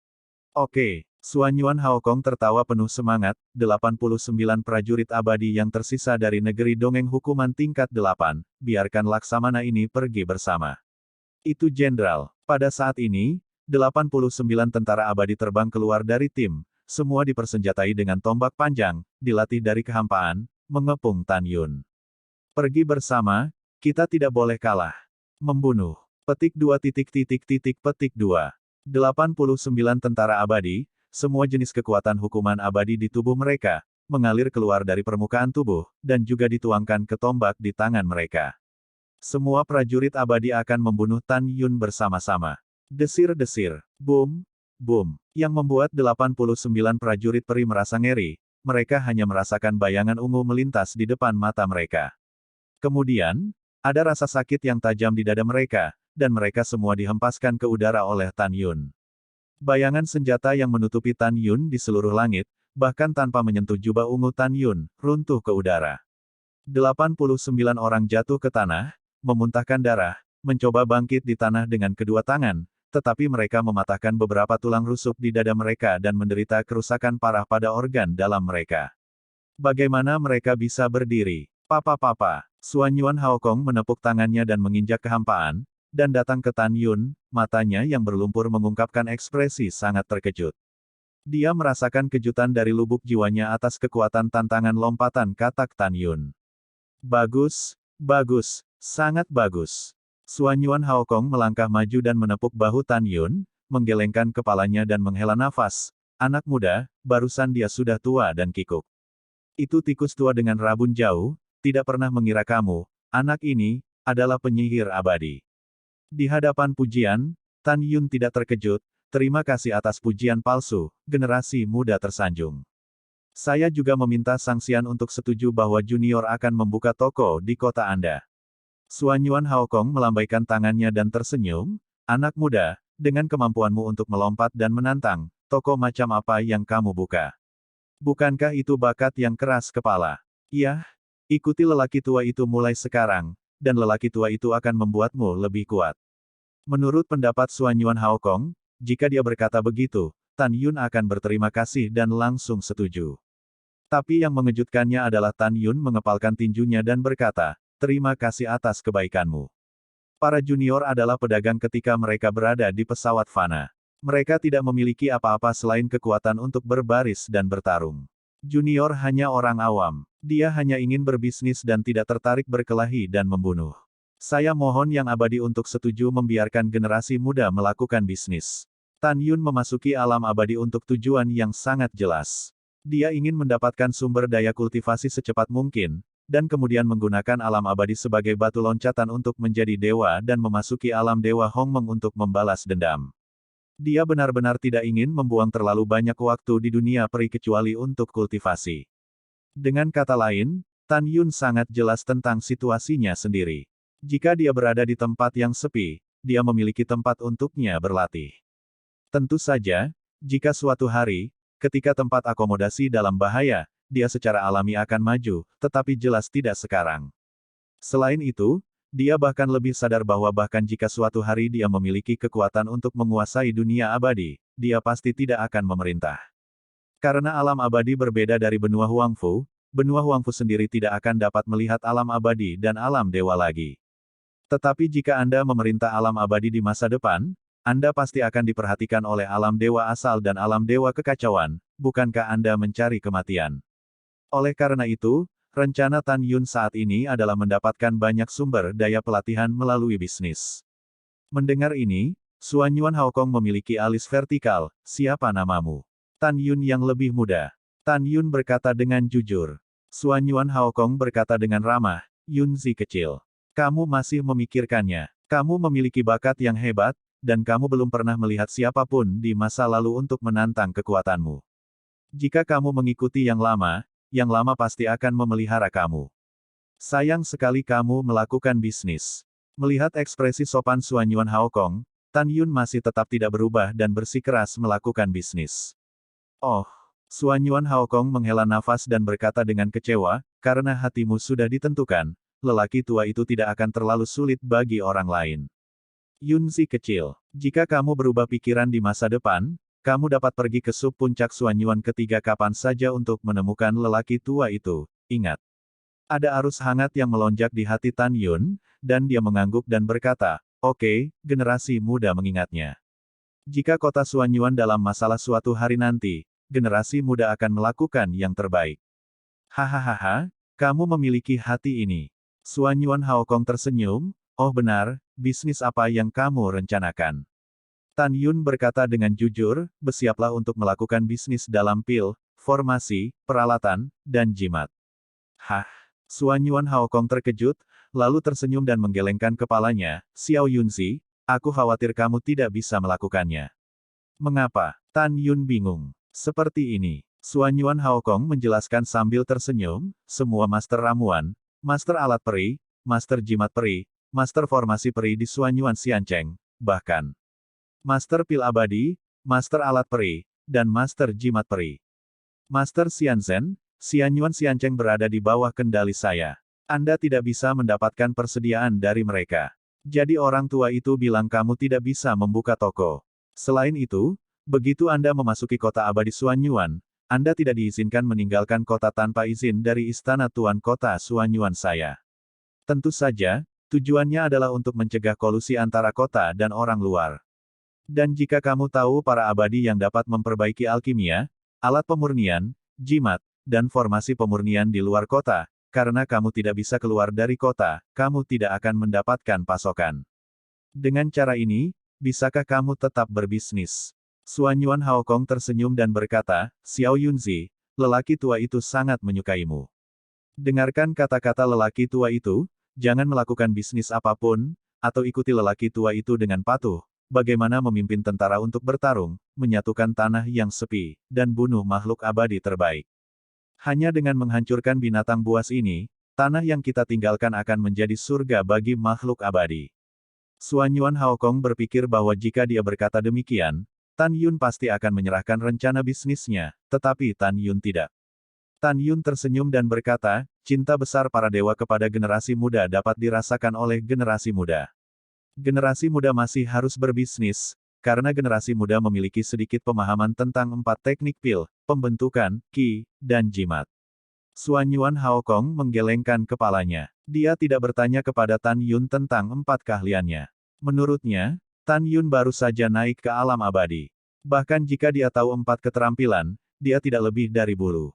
Oke, Suan Yuan Hao Kong tertawa penuh semangat, 89 prajurit abadi yang tersisa dari negeri dongeng hukuman tingkat 8, biarkan Laksamana ini pergi bersama. Itu jenderal. Pada saat ini, 89 tentara abadi terbang keluar dari tim, semua dipersenjatai dengan tombak panjang, dilatih dari kehampaan, mengepung Tan Yun. Pergi bersama, kita tidak boleh kalah. Membunuh. Petik 2 petik 2. 89 tentara abadi, semua jenis kekuatan hukuman abadi di tubuh mereka, mengalir keluar dari permukaan tubuh, dan juga dituangkan ke tombak di tangan mereka. Semua prajurit abadi akan membunuh Tan Yun bersama-sama. Desir-desir. Boom! Boom! Yang membuat 89 prajurit peri merasa ngeri, mereka hanya merasakan bayangan ungu melintas di depan mata mereka. Kemudian, ada rasa sakit yang tajam di dada mereka, dan mereka semua dihempaskan ke udara oleh Tan Yun. Bayangan senjata yang menutupi Tan Yun di seluruh langit, bahkan tanpa menyentuh jubah ungu Tan Yun, runtuh ke udara. 89 orang jatuh ke tanah, memuntahkan darah, mencoba bangkit di tanah dengan kedua tangan, tetapi mereka mematahkan beberapa tulang rusuk di dada mereka dan menderita kerusakan parah pada organ dalam mereka. Bagaimana mereka bisa berdiri? Papa. Suan Yuan Hao Kong menepuk tangannya dan menginjak kehampaan, dan datang ke Tan Yun, matanya yang berlumpur mengungkapkan ekspresi sangat terkejut. Dia merasakan kejutan dari lubuk jiwanya atas kekuatan tantangan lompatan katak Tan Yun. Bagus, sangat bagus. Suan Yuan Hao Kong melangkah maju dan menepuk bahu Tan Yun, menggelengkan kepalanya dan menghela nafas. Anak muda, barusan dia sudah tua dan kikuk. Itu tikus tua dengan rabun jauh, tidak pernah mengira kamu, anak ini, adalah penyihir abadi. Di hadapan pujian, Tan Yun tidak terkejut, terima kasih atas pujian palsu, generasi muda tersanjung. Saya juga meminta Sangxian untuk setuju bahwa Junior akan membuka toko di kota Anda. Suan Yuan Hao Kong melambaikan tangannya dan tersenyum, anak muda, dengan kemampuanmu untuk melompat dan menantang, toko macam apa yang kamu buka? Bukankah itu bakat yang keras kepala? Iya, ikuti lelaki tua itu mulai sekarang, dan lelaki tua itu akan membuatmu lebih kuat. Menurut pendapat Suan Yuan Hao Kong, jika dia berkata begitu, Tan Yun akan berterima kasih dan langsung setuju. Tapi yang mengejutkannya adalah Tan Yun mengepalkan tinjunya dan berkata, terima kasih atas kebaikanmu. Para junior adalah pedagang ketika mereka berada di pesawat fana. Mereka tidak memiliki apa-apa selain kekuatan untuk berbaris dan bertarung. Junior hanya orang awam. Dia hanya ingin berbisnis dan tidak tertarik berkelahi dan membunuh. Saya mohon yang abadi untuk setuju membiarkan generasi muda melakukan bisnis. Tan Yun memasuki alam abadi untuk tujuan yang sangat jelas. Dia ingin mendapatkan sumber daya kultivasi secepat mungkin, dan kemudian menggunakan alam abadi sebagai batu loncatan untuk menjadi dewa dan memasuki alam dewa Hongmeng untuk membalas dendam. Dia benar-benar tidak ingin membuang terlalu banyak waktu di dunia peri kecuali untuk kultivasi. Dengan kata lain, Tan Yun sangat jelas tentang situasinya sendiri. Jika dia berada di tempat yang sepi, dia memiliki tempat untuknya berlatih. Tentu saja, jika suatu hari, ketika tempat akomodasi dalam bahaya, dia secara alami akan maju, tetapi jelas tidak sekarang. Selain itu, dia bahkan lebih sadar bahwa bahkan jika suatu hari dia memiliki kekuatan untuk menguasai dunia abadi, dia pasti tidak akan memerintah. Karena alam abadi berbeda dari benua Huangfu sendiri tidak akan dapat melihat alam abadi dan alam dewa lagi. Tetapi jika Anda memerintah alam abadi di masa depan, Anda pasti akan diperhatikan oleh alam dewa asal dan alam dewa kekacauan, bukankah Anda mencari kematian? Oleh karena itu, rencana Tan Yun saat ini adalah mendapatkan banyak sumber daya pelatihan melalui bisnis. Mendengar ini, Xuanyuan Haokong memiliki alis vertikal. Siapa namamu? Tan Yun yang lebih muda. Tan Yun berkata dengan jujur. Xuanyuan Haokong berkata dengan ramah, Yunzi kecil. Kamu masih memikirkannya. Kamu memiliki bakat yang hebat, dan kamu belum pernah melihat siapapun di masa lalu untuk menantang kekuatanmu. Jika kamu mengikuti yang lama pasti akan memelihara kamu. Sayang sekali kamu melakukan bisnis. Melihat ekspresi sopan Xuanyuan Haokong, Tan Yun masih tetap tidak berubah dan bersikeras melakukan bisnis. Oh, Xuanyuan Haokong menghela nafas dan berkata dengan kecewa, karena hatimu sudah ditentukan, lelaki tua itu tidak akan terlalu sulit bagi orang lain. Yunzi kecil, jika kamu berubah pikiran di masa depan, kamu dapat pergi ke sub puncak Xuanyuan ketiga kapan saja untuk menemukan lelaki tua itu. Ingat. Ada arus hangat yang melonjak di hati Tan Yun, dan dia mengangguk dan berkata, oke, generasi muda mengingatnya. Jika kota Xuanyuan dalam masalah suatu hari nanti, generasi muda akan melakukan yang terbaik. Hahaha, kamu memiliki hati ini. Xuanyuan Haokong tersenyum, oh benar, bisnis apa yang kamu rencanakan? Tan Yun berkata dengan jujur, bersiaplah untuk melakukan bisnis dalam pil, formasi, peralatan, dan jimat. Hah? Xuanyuan Haokong terkejut, lalu tersenyum dan menggelengkan kepalanya, Xiao Yunzi, aku khawatir kamu tidak bisa melakukannya. Mengapa? Tan Yun bingung. Seperti ini. Xuanyuan Haokong menjelaskan sambil tersenyum, semua master ramuan, master alat peri, master jimat peri, master formasi peri di Xuanyuan Xiancheng, bahkan Master Pil Abadi, Master Alat Peri, dan Master Jimat Peri. Master Xianzhen, Xianyuan Xiancheng berada di bawah kendali saya. Anda tidak bisa mendapatkan persediaan dari mereka. Jadi orang tua itu bilang kamu tidak bisa membuka toko. Selain itu, begitu Anda memasuki kota abadi Xuanyuan, Anda tidak diizinkan meninggalkan kota tanpa izin dari istana tuan kota Xuanyuan saya. Tentu saja, tujuannya adalah untuk mencegah kolusi antara kota dan orang luar. Dan jika kamu tahu para abadi yang dapat memperbaiki alkimia, alat pemurnian, jimat, dan formasi pemurnian di luar kota, karena kamu tidak bisa keluar dari kota, kamu tidak akan mendapatkan pasokan. Dengan cara ini, bisakah kamu tetap berbisnis? Xuanyuan Haokong tersenyum dan berkata, Xiao Yunzi, lelaki tua itu sangat menyukaimu. Dengarkan kata-kata lelaki tua itu, jangan melakukan bisnis apapun, atau ikuti lelaki tua itu dengan patuh. Bagaimana memimpin tentara untuk bertarung, menyatukan tanah yang sepi, dan bunuh makhluk abadi terbaik. Hanya dengan menghancurkan binatang buas ini, tanah yang kita tinggalkan akan menjadi surga bagi makhluk abadi. Xuanyuan Haokong berpikir bahwa jika dia berkata demikian, Tan Yun pasti akan menyerahkan rencana bisnisnya, tetapi Tan Yun tidak. Tan Yun tersenyum dan berkata, cinta besar para dewa kepada generasi muda dapat dirasakan oleh generasi muda. Generasi muda masih harus berbisnis, karena generasi muda memiliki sedikit pemahaman tentang 4 teknik pil, pembentukan, qi, dan jimat. Xuanyuan Haokong menggelengkan kepalanya. Dia tidak bertanya kepada Tan Yun tentang 4 keahliannya. Menurutnya, Tan Yun baru saja naik ke alam abadi. Bahkan jika dia tahu 4 keterampilan, dia tidak lebih dari bulu.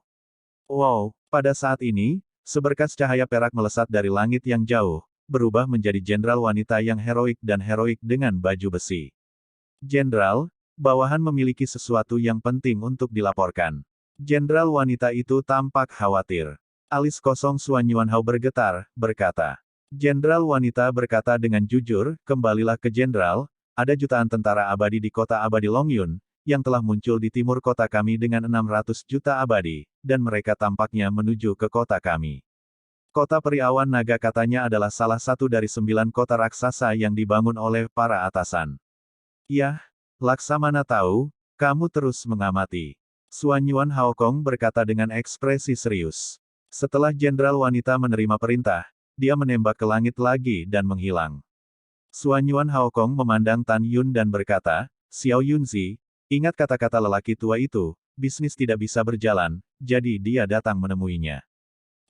Wow, pada saat ini, seberkas cahaya perak melesat dari langit yang jauh, berubah menjadi jenderal wanita yang heroik dan heroik dengan baju besi. Jenderal, bawahan memiliki sesuatu yang penting untuk dilaporkan. Jenderal wanita itu tampak khawatir. Alis kosong Suan Yuanhao bergetar, berkata. Jenderal wanita berkata dengan jujur, kembalilah ke jenderal, ada jutaan tentara abadi di kota abadi Longyun, yang telah muncul di timur kota kami dengan 600 juta abadi, dan mereka tampaknya menuju ke kota kami. Kota Peri Awan Naga katanya adalah salah satu dari 9 kota raksasa yang dibangun oleh para atasan. Yah, Laksamana tahu, kamu terus mengamati. Suan Yuanhao Kong berkata dengan ekspresi serius. Setelah jenderal wanita menerima perintah, dia menembak ke langit lagi dan menghilang. Suan Yuanhao Kong memandang Tan Yun dan berkata, Xiao Yunzi, ingat kata-kata lelaki tua itu, bisnis tidak bisa berjalan, jadi dia datang menemuinya.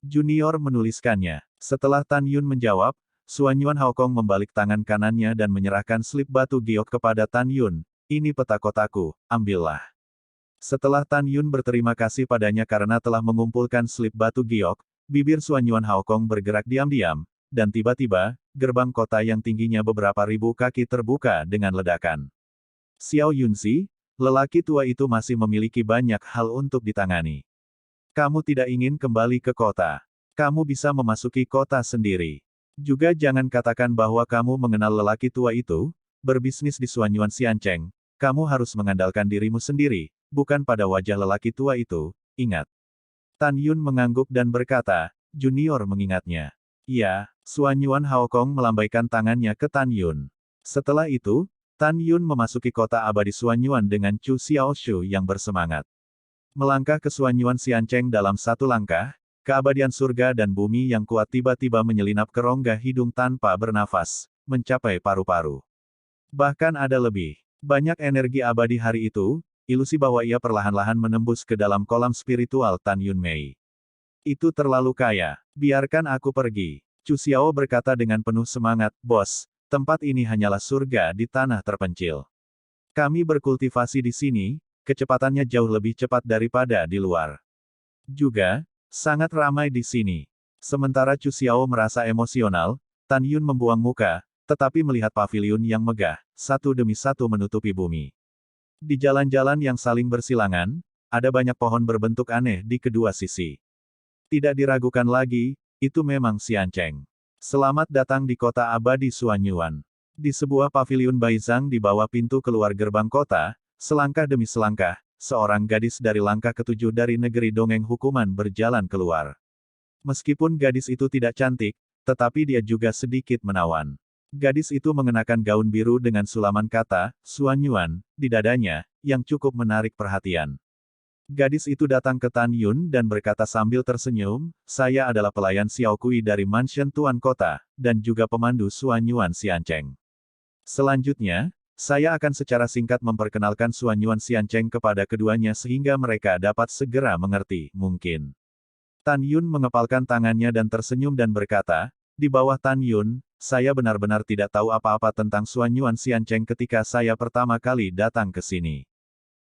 Junior menuliskannya. Setelah Tan Yun menjawab, Suan Yuanhao Kong membalik tangan kanannya dan menyerahkan slip batu giok kepada Tan Yun. Ini peta kotaku, ambillah. Setelah Tan Yun berterima kasih padanya karena telah mengumpulkan slip batu giok, bibir Suan Yuanhao Kong bergerak diam-diam, dan tiba-tiba, gerbang kota yang tingginya beberapa ribu kaki terbuka dengan ledakan. Xiao Yunzi, lelaki tua itu masih memiliki banyak hal untuk ditangani. Kamu tidak ingin kembali ke kota. Kamu bisa memasuki kota sendiri. Juga jangan katakan bahwa kamu mengenal lelaki tua itu, berbisnis di Suanyuan Xiancheng, kamu harus mengandalkan dirimu sendiri, bukan pada wajah lelaki tua itu, ingat. Tan Yun mengangguk dan berkata, Junior mengingatnya. Iya, Suan Yuanhao Kong melambaikan tangannya ke Tan Yun. Setelah itu, Tan Yun memasuki kota abadi Suanyuan dengan Chu Xiaoshu yang bersemangat. Melangkah ke Suanyuan Xiancheng dalam satu langkah, keabadian surga dan bumi yang kuat tiba-tiba menyelinap ke rongga hidung tanpa bernafas, mencapai paru-paru. Bahkan ada lebih banyak energi abadi hari itu, ilusi bahwa ia perlahan-lahan menembus ke dalam kolam spiritual Tan Yun Mei. Itu terlalu kaya, biarkan aku pergi. Chu Xiao berkata dengan penuh semangat, Bos, tempat ini hanyalah surga di tanah terpencil. Kami berkultivasi di sini, kecepatannya jauh lebih cepat daripada di luar. Juga, sangat ramai di sini. Sementara Chu Xiao merasa emosional, Tan Yun membuang muka, tetapi melihat paviliun yang megah, satu demi satu menutupi bumi. Di jalan-jalan yang saling bersilangan, ada banyak pohon berbentuk aneh di kedua sisi. Tidak diragukan lagi, itu memang Xiancheng. Selamat datang di kota abadi Suanyuan. Di sebuah paviliun Baizhang di bawah pintu keluar gerbang kota, selangkah demi selangkah, seorang gadis dari langkah ketujuh dari negeri dongeng hukuman berjalan keluar. Meskipun gadis itu tidak cantik, tetapi dia juga sedikit menawan. Gadis itu mengenakan gaun biru dengan sulaman kata, Suanyuan, di dadanya, yang cukup menarik perhatian. Gadis itu datang ke Tan Yun dan berkata sambil tersenyum, saya adalah pelayan Xiao Kui dari Mansion Tuan Kota, dan juga pemandu Suanyuan Xiancheng. Selanjutnya, saya akan secara singkat memperkenalkan Suanyuan Xiancheng kepada keduanya sehingga mereka dapat segera mengerti, mungkin. Tan Yun mengepalkan tangannya dan tersenyum dan berkata, di bawah Tan Yun, saya benar-benar tidak tahu apa-apa tentang Suanyuan Xiancheng ketika saya pertama kali datang ke sini.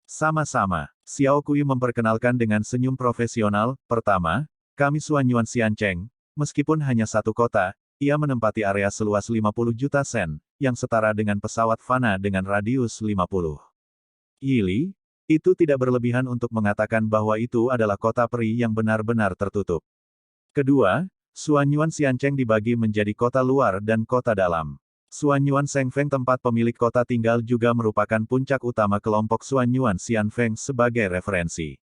Sama-sama, Xiao Kui memperkenalkan dengan senyum profesional. Pertama, kami Suanyuan Xiancheng, meskipun hanya satu kota, ia menempati area seluas 50 juta sen, yang setara dengan pesawat Fana dengan radius 50. Yili, itu tidak berlebihan untuk mengatakan bahwa itu adalah kota peri yang benar-benar tertutup. Kedua, Suanyuan Xiancheng dibagi menjadi kota luar dan kota dalam. Suanyuan Shengfeng tempat pemilik kota tinggal juga merupakan puncak utama kelompok Suanyuan Xianfeng sebagai referensi.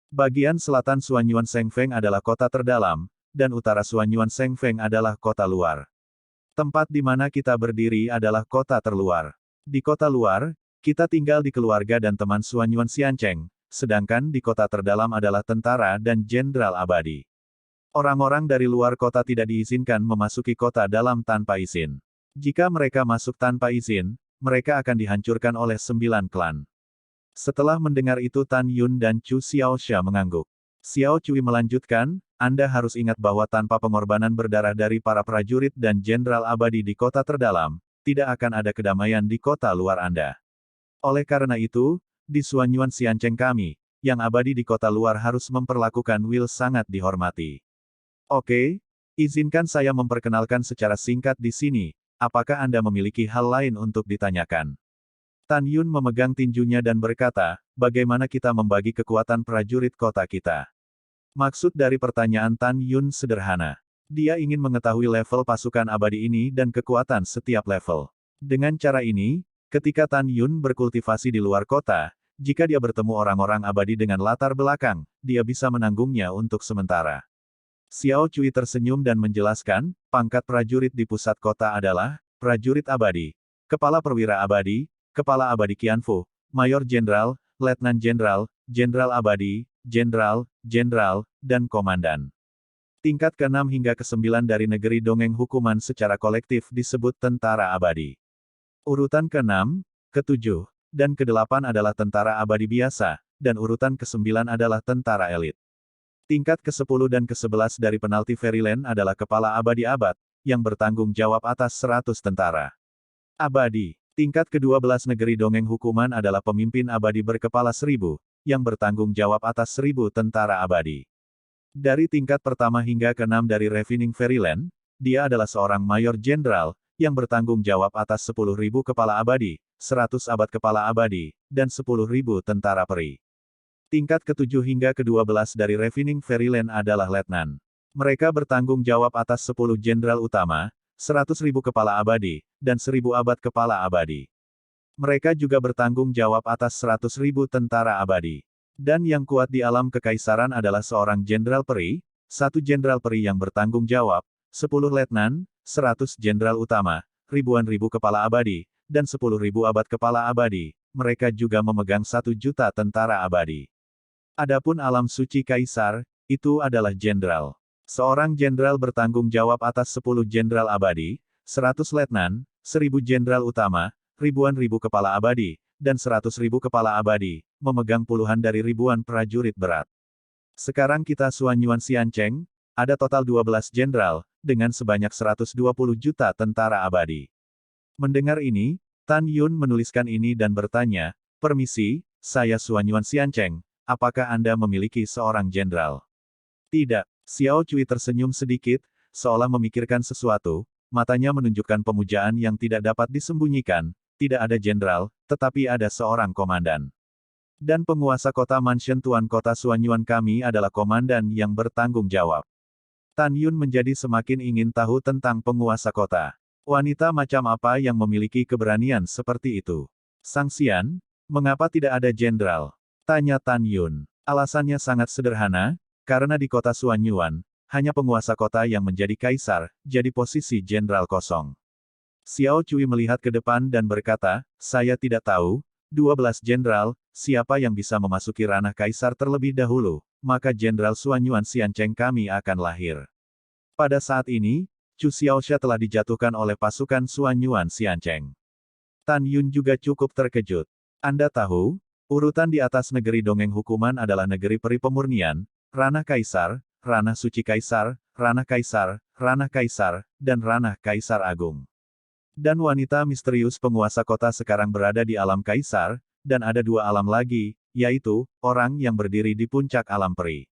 Bagian selatan Suanyuan Shengfeng adalah kota terdalam, dan utara Suanyuan Shengfeng adalah kota luar. Tempat di mana kita berdiri adalah kota terluar. Di kota luar, kita tinggal di keluarga dan teman Suanyuan Xiancheng, sedangkan di kota terdalam adalah tentara dan jenderal abadi. Orang-orang dari luar kota tidak diizinkan memasuki kota dalam tanpa izin. Jika mereka masuk tanpa izin, mereka akan dihancurkan oleh 9 klan. Setelah mendengar itu Tan Yun dan Chu Xiaosha mengangguk. Xiao Cui melanjutkan, Anda harus ingat bahwa tanpa pengorbanan berdarah dari para prajurit dan jenderal abadi di kota terdalam, tidak akan ada kedamaian di kota luar Anda. Oleh karena itu, di Suanyuan Xiancheng kami, yang abadi di kota luar harus memperlakukan Will sangat dihormati. Oke, izinkan saya memperkenalkan secara singkat di sini. Apakah Anda memiliki hal lain untuk ditanyakan? Tan Yun memegang tinjunya dan berkata, bagaimana kita membagi kekuatan prajurit kota kita? Maksud dari pertanyaan Tan Yun sederhana. Dia ingin mengetahui level pasukan abadi ini dan kekuatan setiap level. Dengan cara ini, ketika Tan Yun berkultivasi di luar kota, jika dia bertemu orang-orang abadi dengan latar belakang, dia bisa menanggungnya untuk sementara. Xiao Cui tersenyum dan menjelaskan, pangkat prajurit di pusat kota adalah, prajurit abadi, kepala perwira abadi, kepala abadi Qianfu, mayor jenderal, letnan jenderal, jenderal abadi, jenderal, jenderal, dan komandan. Tingkat ke-6 hingga ke-9 dari negeri dongeng hukuman secara kolektif disebut tentara abadi. Urutan ke-6, ke-7, dan ke-8 adalah tentara abadi biasa, dan urutan ke-9 adalah tentara elit. Tingkat ke-10 dan ke-11 dari penalti Fairyland adalah kepala abadi abad, yang bertanggung jawab atas 100 tentara abadi. Tingkat ke-12 negeri dongeng hukuman adalah pemimpin abadi berkepala 1000, yang bertanggung jawab atas 1000 tentara abadi. Dari tingkat pertama hingga ke-6 dari Refining Fairyland, dia adalah seorang mayor jenderal, yang bertanggung jawab atas 10.000 kepala abadi, 100 abad kepala abadi, dan 10.000 tentara peri. Tingkat ke-7 hingga ke-12 dari Refining Fairyland adalah letnan. Mereka bertanggung jawab atas 10 jenderal utama, 100.000 kepala abadi, dan 1.000 abad kepala abadi. Mereka juga bertanggung jawab atas 100.000 tentara abadi. Dan yang kuat di alam kekaisaran adalah seorang jenderal peri, satu jenderal peri yang bertanggung jawab, 10 letnan, 100 jenderal utama, ribuan ribu kepala abadi, dan 10.000 abad kepala abadi. Mereka juga memegang 1 juta tentara abadi. Adapun alam suci kaisar, itu adalah jenderal. Seorang jenderal bertanggung jawab atas 10 jenderal abadi, 100 letnan, 1000 jenderal utama, ribuan ribu kepala abadi, dan 100.000 kepala abadi, memegang puluhan dari ribuan prajurit berat. Sekarang kita Suanyuan Xiancheng, ada total 12 jenderal, dengan sebanyak 120 juta tentara abadi. Mendengar ini, Tan Yun menuliskan ini dan bertanya, permisi, saya Suanyuan Xiancheng, apakah Anda memiliki seorang jenderal? Tidak. Xiao Cui tersenyum sedikit, seolah memikirkan sesuatu, matanya menunjukkan pemujaan yang tidak dapat disembunyikan, tidak ada jenderal, tetapi ada seorang komandan. Dan penguasa kota Mansion Tuan Kota Suanyuan kami adalah komandan yang bertanggung jawab. Tan Yun menjadi semakin ingin tahu tentang penguasa kota. Wanita macam apa yang memiliki keberanian seperti itu? Sang Xian, mengapa tidak ada jenderal? Tanya Tan Yun. Alasannya sangat sederhana, karena di kota Suanyuan, hanya penguasa kota yang menjadi kaisar, jadi posisi jenderal kosong. Xiao Cui melihat ke depan dan berkata, saya tidak tahu, 12 jenderal, siapa yang bisa memasuki ranah kaisar terlebih dahulu, maka jenderal Suanyuan Xiancheng kami akan lahir. Pada saat ini, Chu Xiaoxia telah dijatuhkan oleh pasukan Suanyuan Xiancheng. Tan Yun juga cukup terkejut. Anda tahu, urutan di atas negeri dongeng hukuman adalah negeri peri pemurnian, ranah kaisar, ranah suci kaisar, ranah kaisar, ranah kaisar, dan ranah kaisar agung. Dan wanita misterius penguasa kota sekarang berada di alam kaisar, dan ada 2 alam lagi, yaitu, orang yang berdiri di puncak alam peri.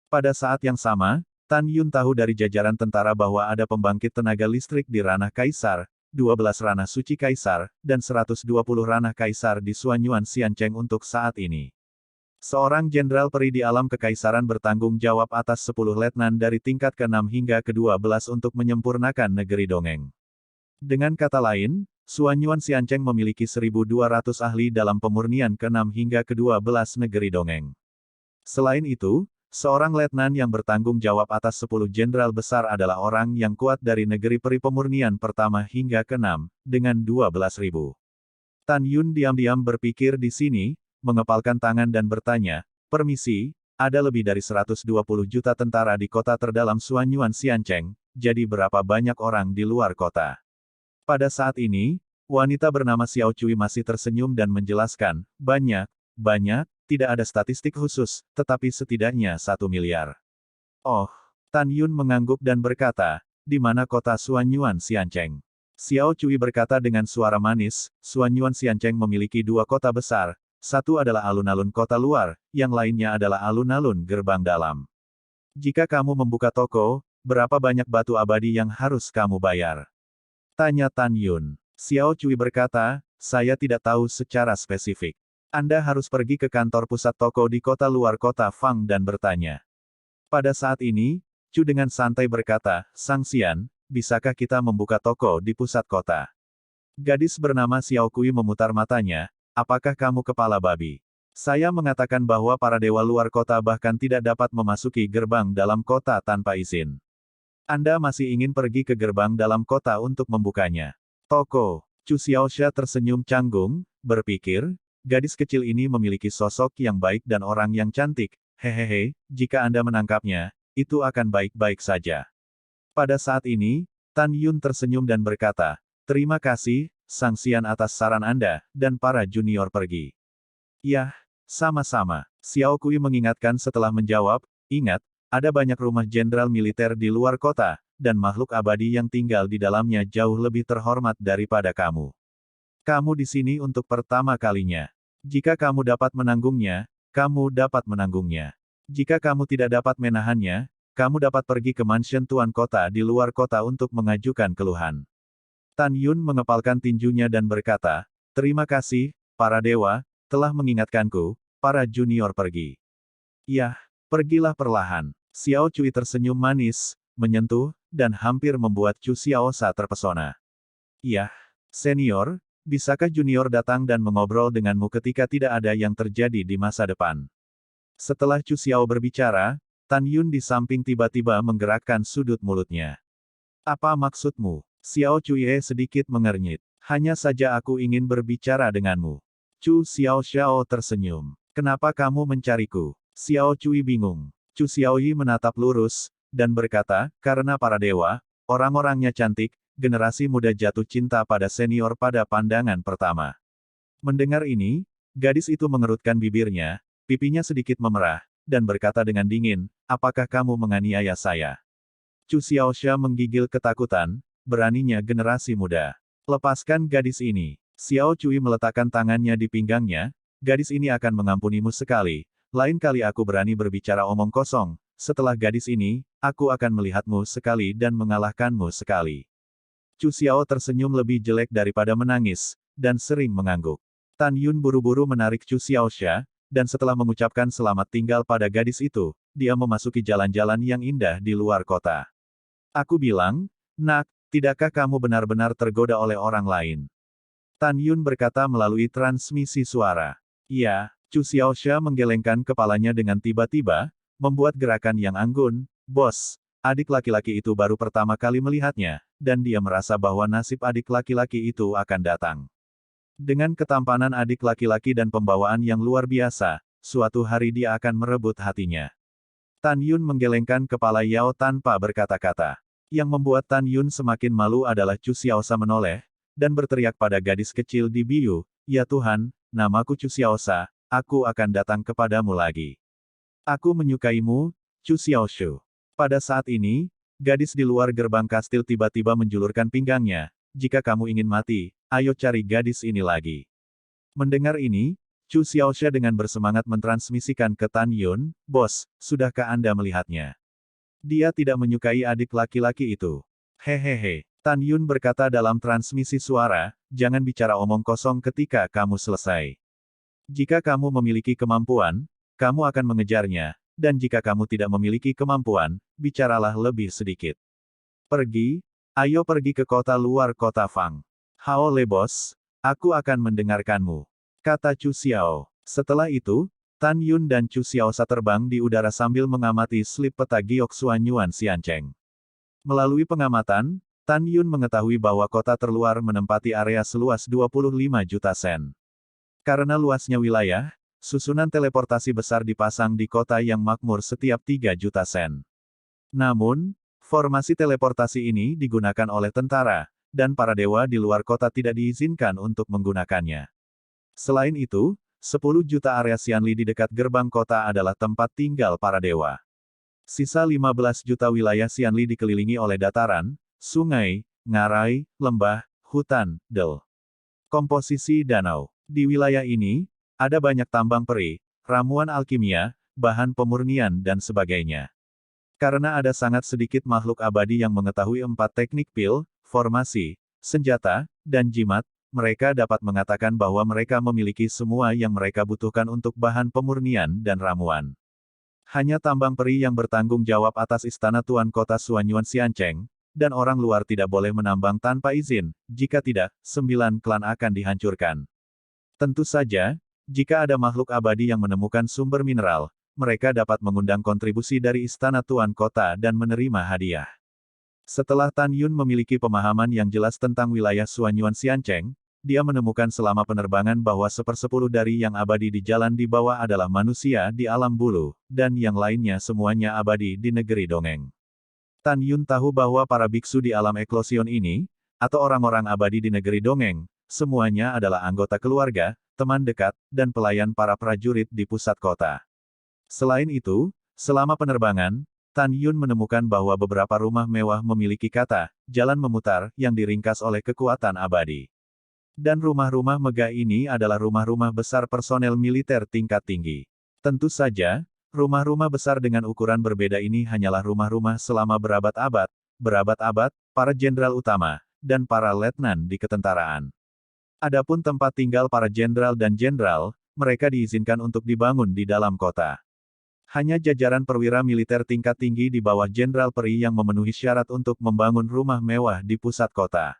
Pada saat yang sama, Tan Yun tahu dari jajaran tentara bahwa ada pembangkit tenaga listrik di ranah kaisar, 12 ranah suci kaisar, dan 120 ranah kaisar di Suanyuan Xiancheng untuk saat ini. Seorang jenderal peri di alam kekaisaran bertanggung jawab atas 10 letnan dari tingkat ke-6 hingga ke-12 untuk menyempurnakan negeri dongeng. Dengan kata lain, Suanyuan Xiancheng memiliki 1.200 ahli dalam pemurnian ke-6 hingga ke-12 negeri dongeng. Selain itu, seorang letnan yang bertanggung jawab atas 10 jenderal besar adalah orang yang kuat dari negeri peri pemurnian pertama hingga ke-6, dengan 12.000. Tan Yun diam-diam berpikir di sini, mengepalkan tangan dan bertanya, permisi, ada lebih dari 120 juta tentara di kota terdalam Suanyuan Xiancheng, jadi berapa banyak orang di luar kota? Pada saat ini, wanita bernama Xiao Cui masih tersenyum dan menjelaskan, banyak, tidak ada statistik khusus, tetapi setidaknya 1 miliar. Oh, Tan Yun mengangguk dan berkata, di mana kota Suanyuan Xiancheng? Xiao Cui berkata dengan suara manis, Suanyuan Xiancheng memiliki 2 kota besar, satu adalah alun-alun kota luar, yang lainnya adalah alun-alun gerbang dalam. Jika kamu membuka toko, berapa banyak batu abadi yang harus kamu bayar? Tanya Tan Yun. Xiao Cui berkata, saya tidak tahu secara spesifik. Anda harus pergi ke kantor pusat toko di kota luar kota Fang dan bertanya. Pada saat ini, Chu dengan santai berkata, Sang Xian, bisakah kita membuka toko di pusat kota? Gadis bernama Xiao Kui memutar matanya, apakah kamu kepala babi? Saya mengatakan bahwa para dewa luar kota bahkan tidak dapat memasuki gerbang dalam kota tanpa izin. Anda masih ingin pergi ke gerbang dalam kota untuk membukanya. Toko. Chu Xiaoxia tersenyum canggung, berpikir, gadis kecil ini memiliki sosok yang baik dan orang yang cantik. Hehehe, jika Anda menangkapnya, itu akan baik-baik saja. Pada saat ini, Tan Yun tersenyum dan berkata, terima kasih, Sang Xian atas saran Anda, dan para junior pergi. Yah, sama-sama. Xiao Kui mengingatkan setelah menjawab, ingat, ada banyak rumah jenderal militer di luar kota, dan makhluk abadi yang tinggal di dalamnya jauh lebih terhormat daripada kamu. Kamu di sini untuk pertama kalinya. Jika kamu dapat menanggungnya, kamu dapat menanggungnya. Jika kamu tidak dapat menahannya, kamu dapat pergi ke mansion tuan kota di luar kota untuk mengajukan keluhan. Tan Yun mengepalkan tinjunya dan berkata, terima kasih, para dewa, telah mengingatkanku, para junior pergi. Yah, pergilah perlahan. Xiao Cui tersenyum manis, menyentuh, dan hampir membuat Chu Xiaosa terpesona. Yah, senior, bisakah junior datang dan mengobrol denganmu ketika tidak ada yang terjadi di masa depan? Setelah Chu Xiao berbicara, Tan Yun di samping tiba-tiba menggerakkan sudut mulutnya. Apa maksudmu? Xiao Cui sedikit mengernyit. Hanya saja aku ingin berbicara denganmu. Chu Xiao tersenyum. Kenapa kamu mencariku? Xiao Cui bingung. Chu Xiaoyi menatap lurus, dan berkata, karena para dewa, orang-orangnya cantik, generasi muda jatuh cinta pada senior pada pandangan pertama. Mendengar ini, gadis itu mengerutkan bibirnya, pipinya sedikit memerah, dan berkata dengan dingin, apakah kamu menganiaya saya? Chu Xiaoxia menggigil ketakutan, beraninya generasi muda. Lepaskan gadis ini. Xiao Cui meletakkan tangannya di pinggangnya, gadis ini akan mengampunimu sekali, lain kali aku berani berbicara omong kosong, setelah gadis ini, aku akan melihatmu sekali dan mengalahkanmu sekali. Chu Xiao tersenyum lebih jelek daripada menangis, dan sering mengangguk. Tan Yun buru-buru menarik Chu Xiaoxia, dan setelah mengucapkan selamat tinggal pada gadis itu, dia memasuki jalan-jalan yang indah di luar kota. Aku bilang, nak, tidakkah kamu benar-benar tergoda oleh orang lain? Tan Yun berkata melalui transmisi suara. Iya, Chu Xiaoxia menggelengkan kepalanya dengan tiba-tiba, membuat gerakan yang anggun, bos, adik laki-laki itu baru pertama kali melihatnya, dan dia merasa bahwa nasib adik laki-laki itu akan datang. Dengan ketampanan adik laki-laki dan pembawaan yang luar biasa, suatu hari dia akan merebut hatinya. Tan Yun menggelengkan kepala Yao tanpa berkata-kata. Yang membuat Tan Yun semakin malu adalah Chu Xiaosa menoleh, dan berteriak pada gadis kecil di biu, ya Tuhan, namaku Chu Xiaosa, aku akan datang kepadamu lagi. Aku menyukaimu, Chu Xiaoshu. Pada saat ini, gadis di luar gerbang kastil tiba-tiba menjulurkan pinggangnya, jika kamu ingin mati, ayo cari gadis ini lagi. Mendengar ini, Chu Xiaoxia dengan bersemangat mentransmisikan ke Tan Yun, bos, sudahkah Anda melihatnya? Dia tidak menyukai adik laki-laki itu. Hehehe. Tan Yun berkata dalam transmisi suara, jangan bicara omong kosong ketika kamu selesai. Jika kamu memiliki kemampuan, kamu akan mengejarnya, dan jika kamu tidak memiliki kemampuan, bicaralah lebih sedikit. Pergi, ayo pergi ke kota luar kota Fang. Hao Le bos, aku akan mendengarkanmu. Kata Chu Xiao. Setelah itu, Tan Yun dan Chu Xiaosa terbang di udara sambil mengamati slip peta Giok Xuanyuan Xiancheng. Melalui pengamatan, Tan Yun mengetahui bahwa kota terluar menempati area seluas 25 juta sen. Karena luasnya wilayah, susunan teleportasi besar dipasang di kota yang makmur setiap 3 juta sen. Namun, formasi teleportasi ini digunakan oleh tentara, dan para dewa di luar kota tidak diizinkan untuk menggunakannya. Selain itu, 10 juta area Xianli di dekat gerbang kota adalah tempat tinggal para dewa. Sisa 15 juta wilayah Xianli dikelilingi oleh dataran, sungai, ngarai, lembah, hutan, del. Komposisi danau. Di wilayah ini, ada banyak tambang peri, ramuan alkimia, bahan pemurnian dan sebagainya. Karena ada sangat sedikit makhluk abadi yang mengetahui 4 teknik pil, formasi, senjata, dan jimat, mereka dapat mengatakan bahwa mereka memiliki semua yang mereka butuhkan untuk bahan pemurnian dan ramuan. Hanya tambang peri yang bertanggung jawab atas istana Tuan Kota Suanyuan Xiancheng, dan orang luar tidak boleh menambang tanpa izin, jika tidak, 9 klan akan dihancurkan. Tentu saja, jika ada makhluk abadi yang menemukan sumber mineral, mereka dapat mengundang kontribusi dari istana Tuan Kota dan menerima hadiah. Setelah Tan Yun memiliki pemahaman yang jelas tentang wilayah Suanyuan Xiancheng, dia menemukan selama penerbangan bahwa 1/10 dari yang abadi di jalan di bawah adalah manusia di alam bulu, dan yang lainnya semuanya abadi di negeri dongeng. Tan Yun tahu bahwa para biksu di alam eklosion ini, atau orang-orang abadi di negeri dongeng, semuanya adalah anggota keluarga, teman dekat, dan pelayan para prajurit di pusat kota. Selain itu, selama penerbangan, Tan Yun menemukan bahwa beberapa rumah mewah memiliki kata, jalan memutar, yang diringkas oleh kekuatan abadi. Dan rumah-rumah megah ini adalah rumah-rumah besar personel militer tingkat tinggi. Tentu saja, rumah-rumah besar dengan ukuran berbeda ini hanyalah rumah-rumah selama berabad-abad, para jenderal utama, dan para letnan di ketentaraan. Adapun tempat tinggal para jenderal dan jenderal, mereka diizinkan untuk dibangun di dalam kota. Hanya jajaran perwira militer tingkat tinggi di bawah Jenderal Peri yang memenuhi syarat untuk membangun rumah mewah di pusat kota.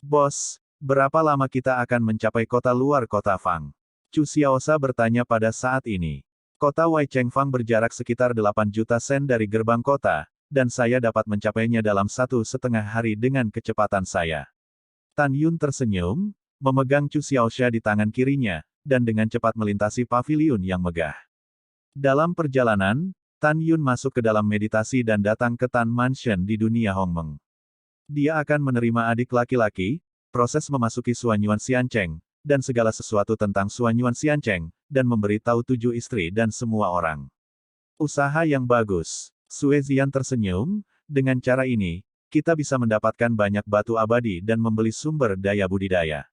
Bos, berapa lama kita akan mencapai kota luar kota Fang? Chu Xiaosa bertanya pada saat ini. Kota Wai Chengfang berjarak sekitar 8 juta sen dari gerbang kota, dan saya dapat mencapainya dalam 1,5 hari dengan kecepatan saya. Tan Yun tersenyum, memegang Chu Xiaosa di tangan kirinya, dan dengan cepat melintasi paviliun yang megah. Dalam perjalanan, Tan Yun masuk ke dalam meditasi dan datang ke Tan Mansion di dunia Hongmeng. Dia akan menerima adik laki-laki, proses memasuki Suanyuan Xiancheng, dan segala sesuatu tentang Suanyuan Xiancheng, dan memberi tahu 7 istri dan semua orang. Usaha yang bagus. Sue Zian tersenyum, dengan cara ini, kita bisa mendapatkan banyak batu abadi dan membeli sumber daya budidaya.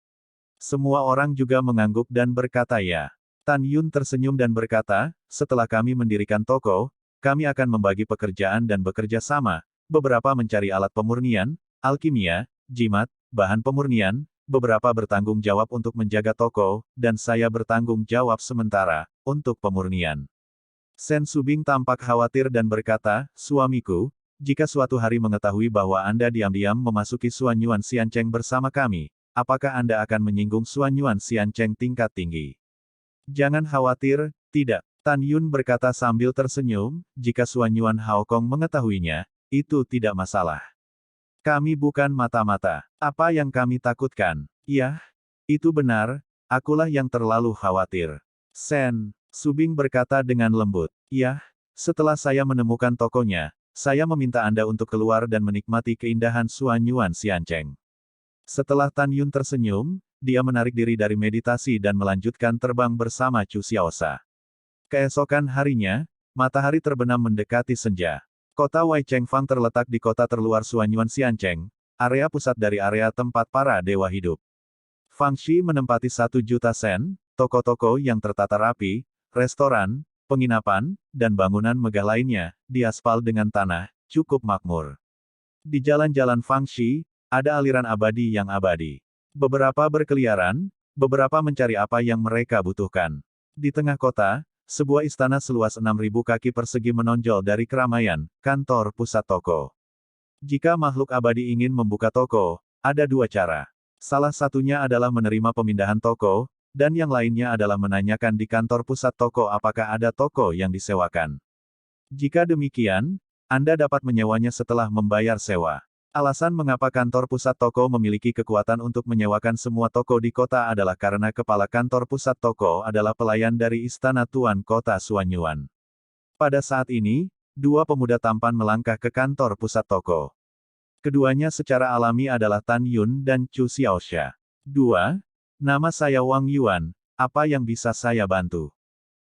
Semua orang juga mengangguk dan berkata ya. Tan Yun tersenyum dan berkata, setelah kami mendirikan toko, kami akan membagi pekerjaan dan bekerja sama, beberapa mencari alat pemurnian, alkimia, jimat, bahan pemurnian, beberapa bertanggung jawab untuk menjaga toko, dan saya bertanggung jawab sementara, untuk pemurnian. Sen Subing tampak khawatir dan berkata, suamiku, jika suatu hari mengetahui bahwa Anda diam-diam memasuki Suanyuan Xiancheng bersama kami, apakah Anda akan menyinggung Suanyuan Xiancheng tingkat tinggi? Jangan khawatir, tidak. Tan Yun berkata sambil tersenyum, jika Suanyuan Haokong mengetahuinya, itu tidak masalah. Kami bukan mata-mata. Apa yang kami takutkan? Yah, itu benar, akulah yang terlalu khawatir. Sen Subing berkata dengan lembut. Yah, setelah saya menemukan tokonya, saya meminta Anda untuk keluar dan menikmati keindahan Suanyuan Xiancheng. Setelah Tan Yun tersenyum, dia menarik diri dari meditasi dan melanjutkan terbang bersama Chu Xiaosa. Keesokan harinya, matahari terbenam mendekati senja. Kota Wai Chengfang terletak di kota terluar Suanyuan Xiancheng, area pusat dari area tempat para dewa hidup. Fang Shi menempati 1 juta sen, toko-toko yang tertata rapi, restoran, penginapan, dan bangunan megah lainnya, diaspal dengan tanah, cukup makmur. Di jalan-jalan Fang Shi, ada aliran abadi yang abadi. Beberapa berkeliaran, beberapa mencari apa yang mereka butuhkan. Di tengah kota, sebuah istana seluas 6.000 kaki persegi menonjol dari keramaian, kantor pusat toko. Jika makhluk abadi ingin membuka toko, ada 2 cara. Salah satunya adalah menerima pemindahan toko, dan yang lainnya adalah menanyakan di kantor pusat toko apakah ada toko yang disewakan. Jika demikian, Anda dapat menyewanya setelah membayar sewa. Alasan mengapa kantor pusat toko memiliki kekuatan untuk menyewakan semua toko di kota adalah karena kepala kantor pusat toko adalah pelayan dari istana Tuan Kota Suanyuan. Pada saat ini, 2 pemuda tampan melangkah ke kantor pusat toko. Keduanya secara alami adalah Tan Yun dan Chu Xiaoxia. 2. Nama saya Wang Yuan, apa yang bisa saya bantu?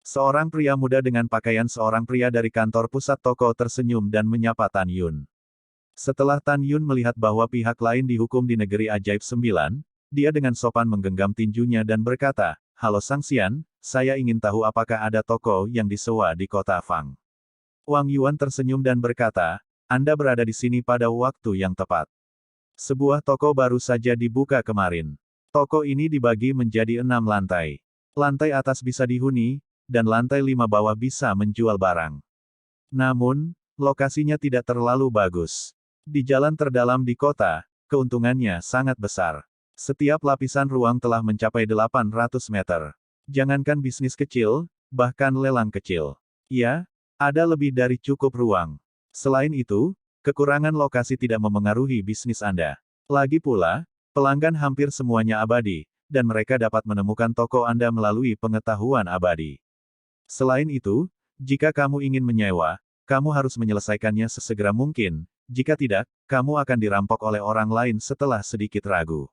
Seorang pria muda dengan pakaian seorang pria dari kantor pusat toko tersenyum dan menyapa Tan Yun. Setelah Tan Yun melihat bahwa pihak lain dihukum di negeri ajaib 9, dia dengan sopan menggenggam tinjunya dan berkata, halo Sang Xian, saya ingin tahu apakah ada toko yang disewa di kota Fang. Wang Yuan tersenyum dan berkata, Anda berada di sini pada waktu yang tepat. Sebuah toko baru saja dibuka kemarin. Toko ini dibagi menjadi 6 lantai. Lantai atas bisa dihuni, dan lantai 5 bawah bisa menjual barang. Namun, lokasinya tidak terlalu bagus. Di jalan terdalam di kota, keuntungannya sangat besar. Setiap lapisan ruang telah mencapai 800 meter. Jangankan bisnis kecil, bahkan lelang kecil. Ya, ada lebih dari cukup ruang. Selain itu, kekurangan lokasi tidak memengaruhi bisnis Anda. Lagi pula, pelanggan hampir semuanya abadi, dan mereka dapat menemukan toko Anda melalui pengetahuan abadi. Selain itu, jika kamu ingin menyewa, kamu harus menyelesaikannya sesegera mungkin, jika tidak, kamu akan dirampok oleh orang lain setelah sedikit ragu.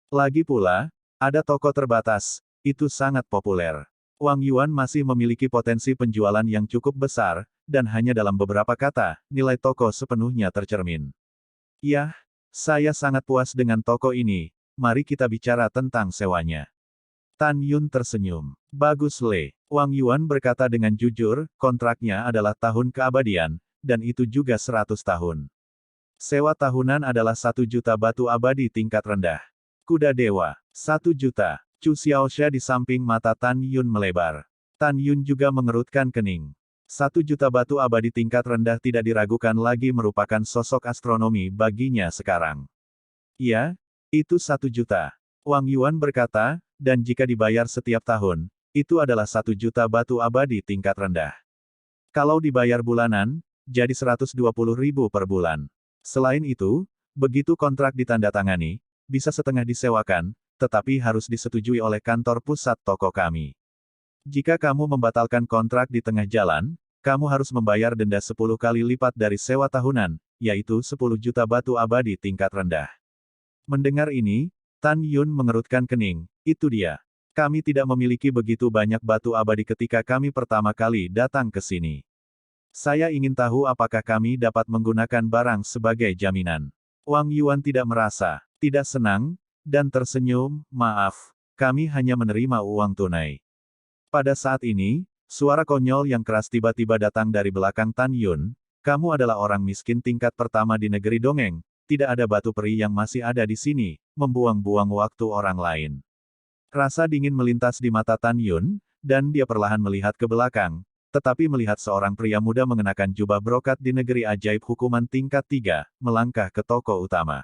Lagi pula, ada toko terbatas, itu sangat populer. Wang Yuan masih memiliki potensi penjualan yang cukup besar, dan hanya dalam beberapa kata, nilai toko sepenuhnya tercermin. Yah, saya sangat puas dengan toko ini, mari kita bicara tentang sewanya. Tan Yun tersenyum. Bagus Le. Wang Yuan berkata dengan jujur, kontraknya adalah tahun keabadian, dan itu juga 100 tahun. Sewa tahunan adalah 1 juta batu abadi tingkat rendah. Kuda dewa, 1 juta. Chu Xiaoxia di samping mata Tan Yun melebar. Tan Yun juga mengerutkan kening. 1 juta batu abadi tingkat rendah tidak diragukan lagi merupakan sosok astronomi baginya sekarang. Ya, itu 1 juta. Wang Yuan berkata, dan jika dibayar setiap tahun, itu adalah 1 juta batu abadi tingkat rendah. Kalau dibayar bulanan, jadi 120.000 per bulan. Selain itu, begitu kontrak ditandatangani, bisa setengah disewakan, tetapi harus disetujui oleh kantor pusat toko kami. Jika kamu membatalkan kontrak di tengah jalan, kamu harus membayar denda 10 kali lipat dari sewa tahunan, yaitu 10 juta batu abadi tingkat rendah. Mendengar ini, Tan Yun mengerutkan kening, itu dia. Kami tidak memiliki begitu banyak batu abadi ketika kami pertama kali datang ke sini. Saya ingin tahu apakah kami dapat menggunakan barang sebagai jaminan. Wang Yuan tidak merasa, tidak senang, dan tersenyum, maaf, kami hanya menerima uang tunai. Pada saat ini, suara konyol yang keras tiba-tiba datang dari belakang Tan Yun, kamu adalah orang miskin tingkat pertama di negeri dongeng, tidak ada batu peri yang masih ada di sini, membuang-buang waktu orang lain. Rasa dingin melintas di mata Tan Yun, dan dia perlahan melihat ke belakang, tetapi melihat seorang pria muda mengenakan jubah brokat di negeri ajaib hukuman tingkat 3, melangkah ke toko utama.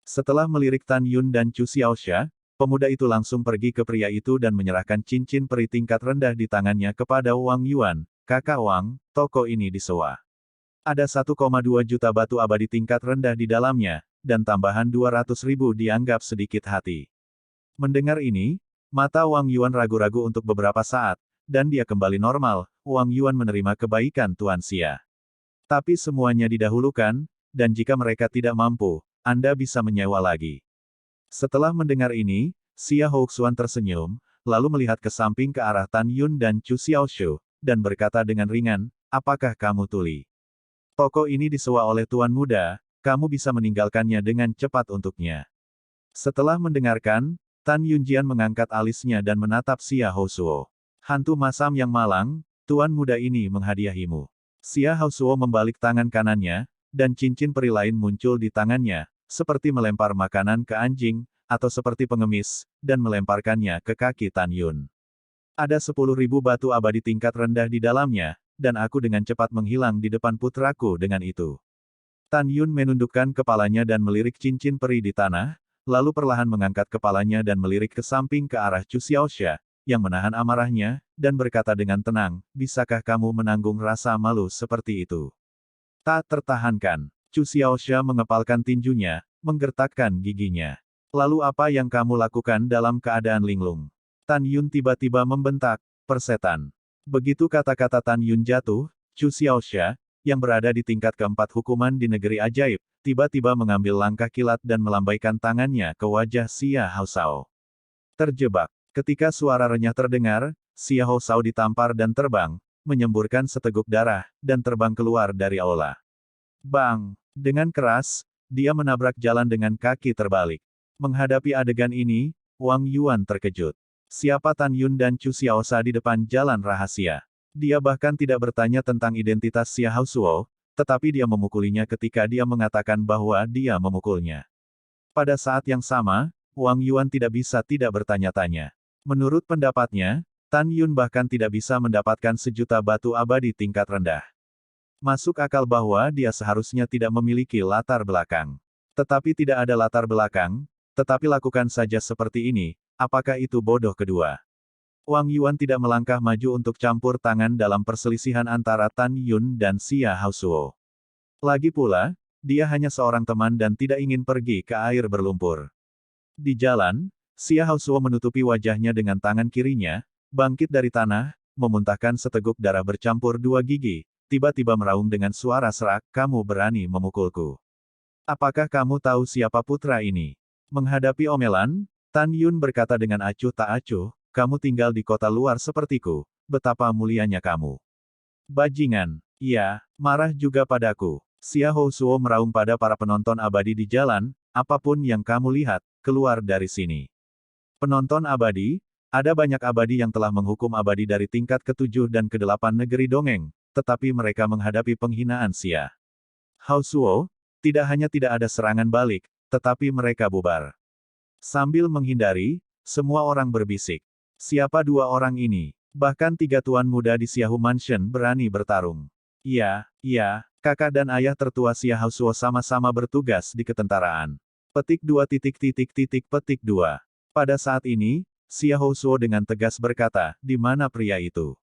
Setelah melirik Tan Yun dan Chu Xiaoxia, pemuda itu langsung pergi ke pria itu dan menyerahkan cincin peri tingkat rendah di tangannya kepada Wang Yuan. Kakak Wang, toko ini disewa. Ada 1,2 juta batu abadi tingkat rendah di dalamnya, dan tambahan 200.000 dianggap sedikit hati. Mendengar ini, mata Wang Yuan ragu-ragu untuk beberapa saat, dan dia kembali normal. Wang Yuan menerima kebaikan Tuan Xia. Tapi semuanya didahulukan, dan jika mereka tidak mampu, Anda bisa menyewa lagi. Setelah mendengar ini, Xia Houxuan tersenyum, lalu melihat ke samping ke arah Tan Yun dan Chu Xiaoshu, dan berkata dengan ringan, apakah kamu tuli? Toko ini disewa oleh Tuan Muda, kamu bisa meninggalkannya dengan cepat untuknya. Setelah mendengarkan, Tan Yunjian mengangkat alisnya dan menatap Xia Housuo. Hantu masam yang malang, Tuan Muda ini menghadiahimu. Xia Housuo membalik tangan kanannya, dan cincin peri lain muncul di tangannya, seperti melempar makanan ke anjing, atau seperti pengemis, dan melemparkannya ke kaki Tan Yun. Ada 10.000 batu abadi tingkat rendah di dalamnya, dan aku dengan cepat menghilang di depan putraku dengan itu. Tan Yun menundukkan kepalanya dan melirik cincin peri di tanah, lalu perlahan mengangkat kepalanya dan melirik ke samping ke arah Chu Xiaoxia, yang menahan amarahnya, dan berkata dengan tenang, bisakah kamu menanggung rasa malu seperti itu? Tak tertahankan, Chu Xiaoxia mengepalkan tinjunya, menggertakkan giginya. Lalu apa yang kamu lakukan dalam keadaan linglung? Tan Yun tiba-tiba membentak, persetan. Begitu kata-kata Tan Yun jatuh, Chu Xiaoxia, yang berada di tingkat keempat hukuman di negeri ajaib, tiba-tiba mengambil langkah kilat dan melambaikan tangannya ke wajah Xia Housuo. Terjebak. Ketika suara renyah terdengar, Xia Housuo ditampar dan terbang, menyemburkan seteguk darah, dan terbang keluar dari aula. Bang! Dengan keras, dia menabrak jalan dengan kaki terbalik. Menghadapi adegan ini, Wang Yuan terkejut. Siapa Tan Yun dan Chu Xiaoxia di depan jalan rahasia? Dia bahkan tidak bertanya tentang identitas Xia Housuo, tetapi dia memukulinya ketika dia mengatakan bahwa dia memukulnya. Pada saat yang sama, Wang Yuan tidak bisa tidak bertanya-tanya. Menurut pendapatnya, Tan Yun bahkan tidak bisa mendapatkan sejuta batu abadi tingkat rendah. Masuk akal bahwa dia seharusnya tidak memiliki latar belakang. Tetapi tidak ada latar belakang, tetapi lakukan saja seperti ini, apakah itu bodoh kedua? Wang Yuan tidak melangkah maju untuk campur tangan dalam perselisihan antara Tan Yun dan Xia Haosuo. Lagi pula, dia hanya seorang teman dan tidak ingin pergi ke air berlumpur. Di jalan, Xia Haosuo menutupi wajahnya dengan tangan kirinya, bangkit dari tanah, memuntahkan seteguk darah bercampur dua gigi, tiba-tiba meraung dengan suara serak, "Kamu berani memukulku? Apakah kamu tahu siapa putra ini?" Menghadapi omelan, Tan Yun berkata dengan acuh tak acuh, "Kamu tinggal di kota luar sepertiku, betapa mulianya kamu. Bajingan, iya, marah juga padaku." Xia Haosuo meraung pada para penonton abadi di jalan, "Apapun yang kamu lihat, keluar dari sini." Penonton abadi, ada banyak abadi yang telah menghukum abadi dari tingkat ke-7 dan ke-8 negeri dongeng, tetapi mereka menghadapi penghinaan Xia Haosuo, tidak hanya tidak ada serangan balik, tetapi mereka bubar. Sambil menghindari, semua orang berbisik. Siapa dua orang ini? Bahkan tiga tuan muda di Xiaohu Mansion berani bertarung. Iya, kakak dan ayah tertua Xia Haosuo sama-sama bertugas di ketentaraan. Petik 2. Pada saat ini, Xia Haosuo dengan tegas berkata, "Di mana pria itu?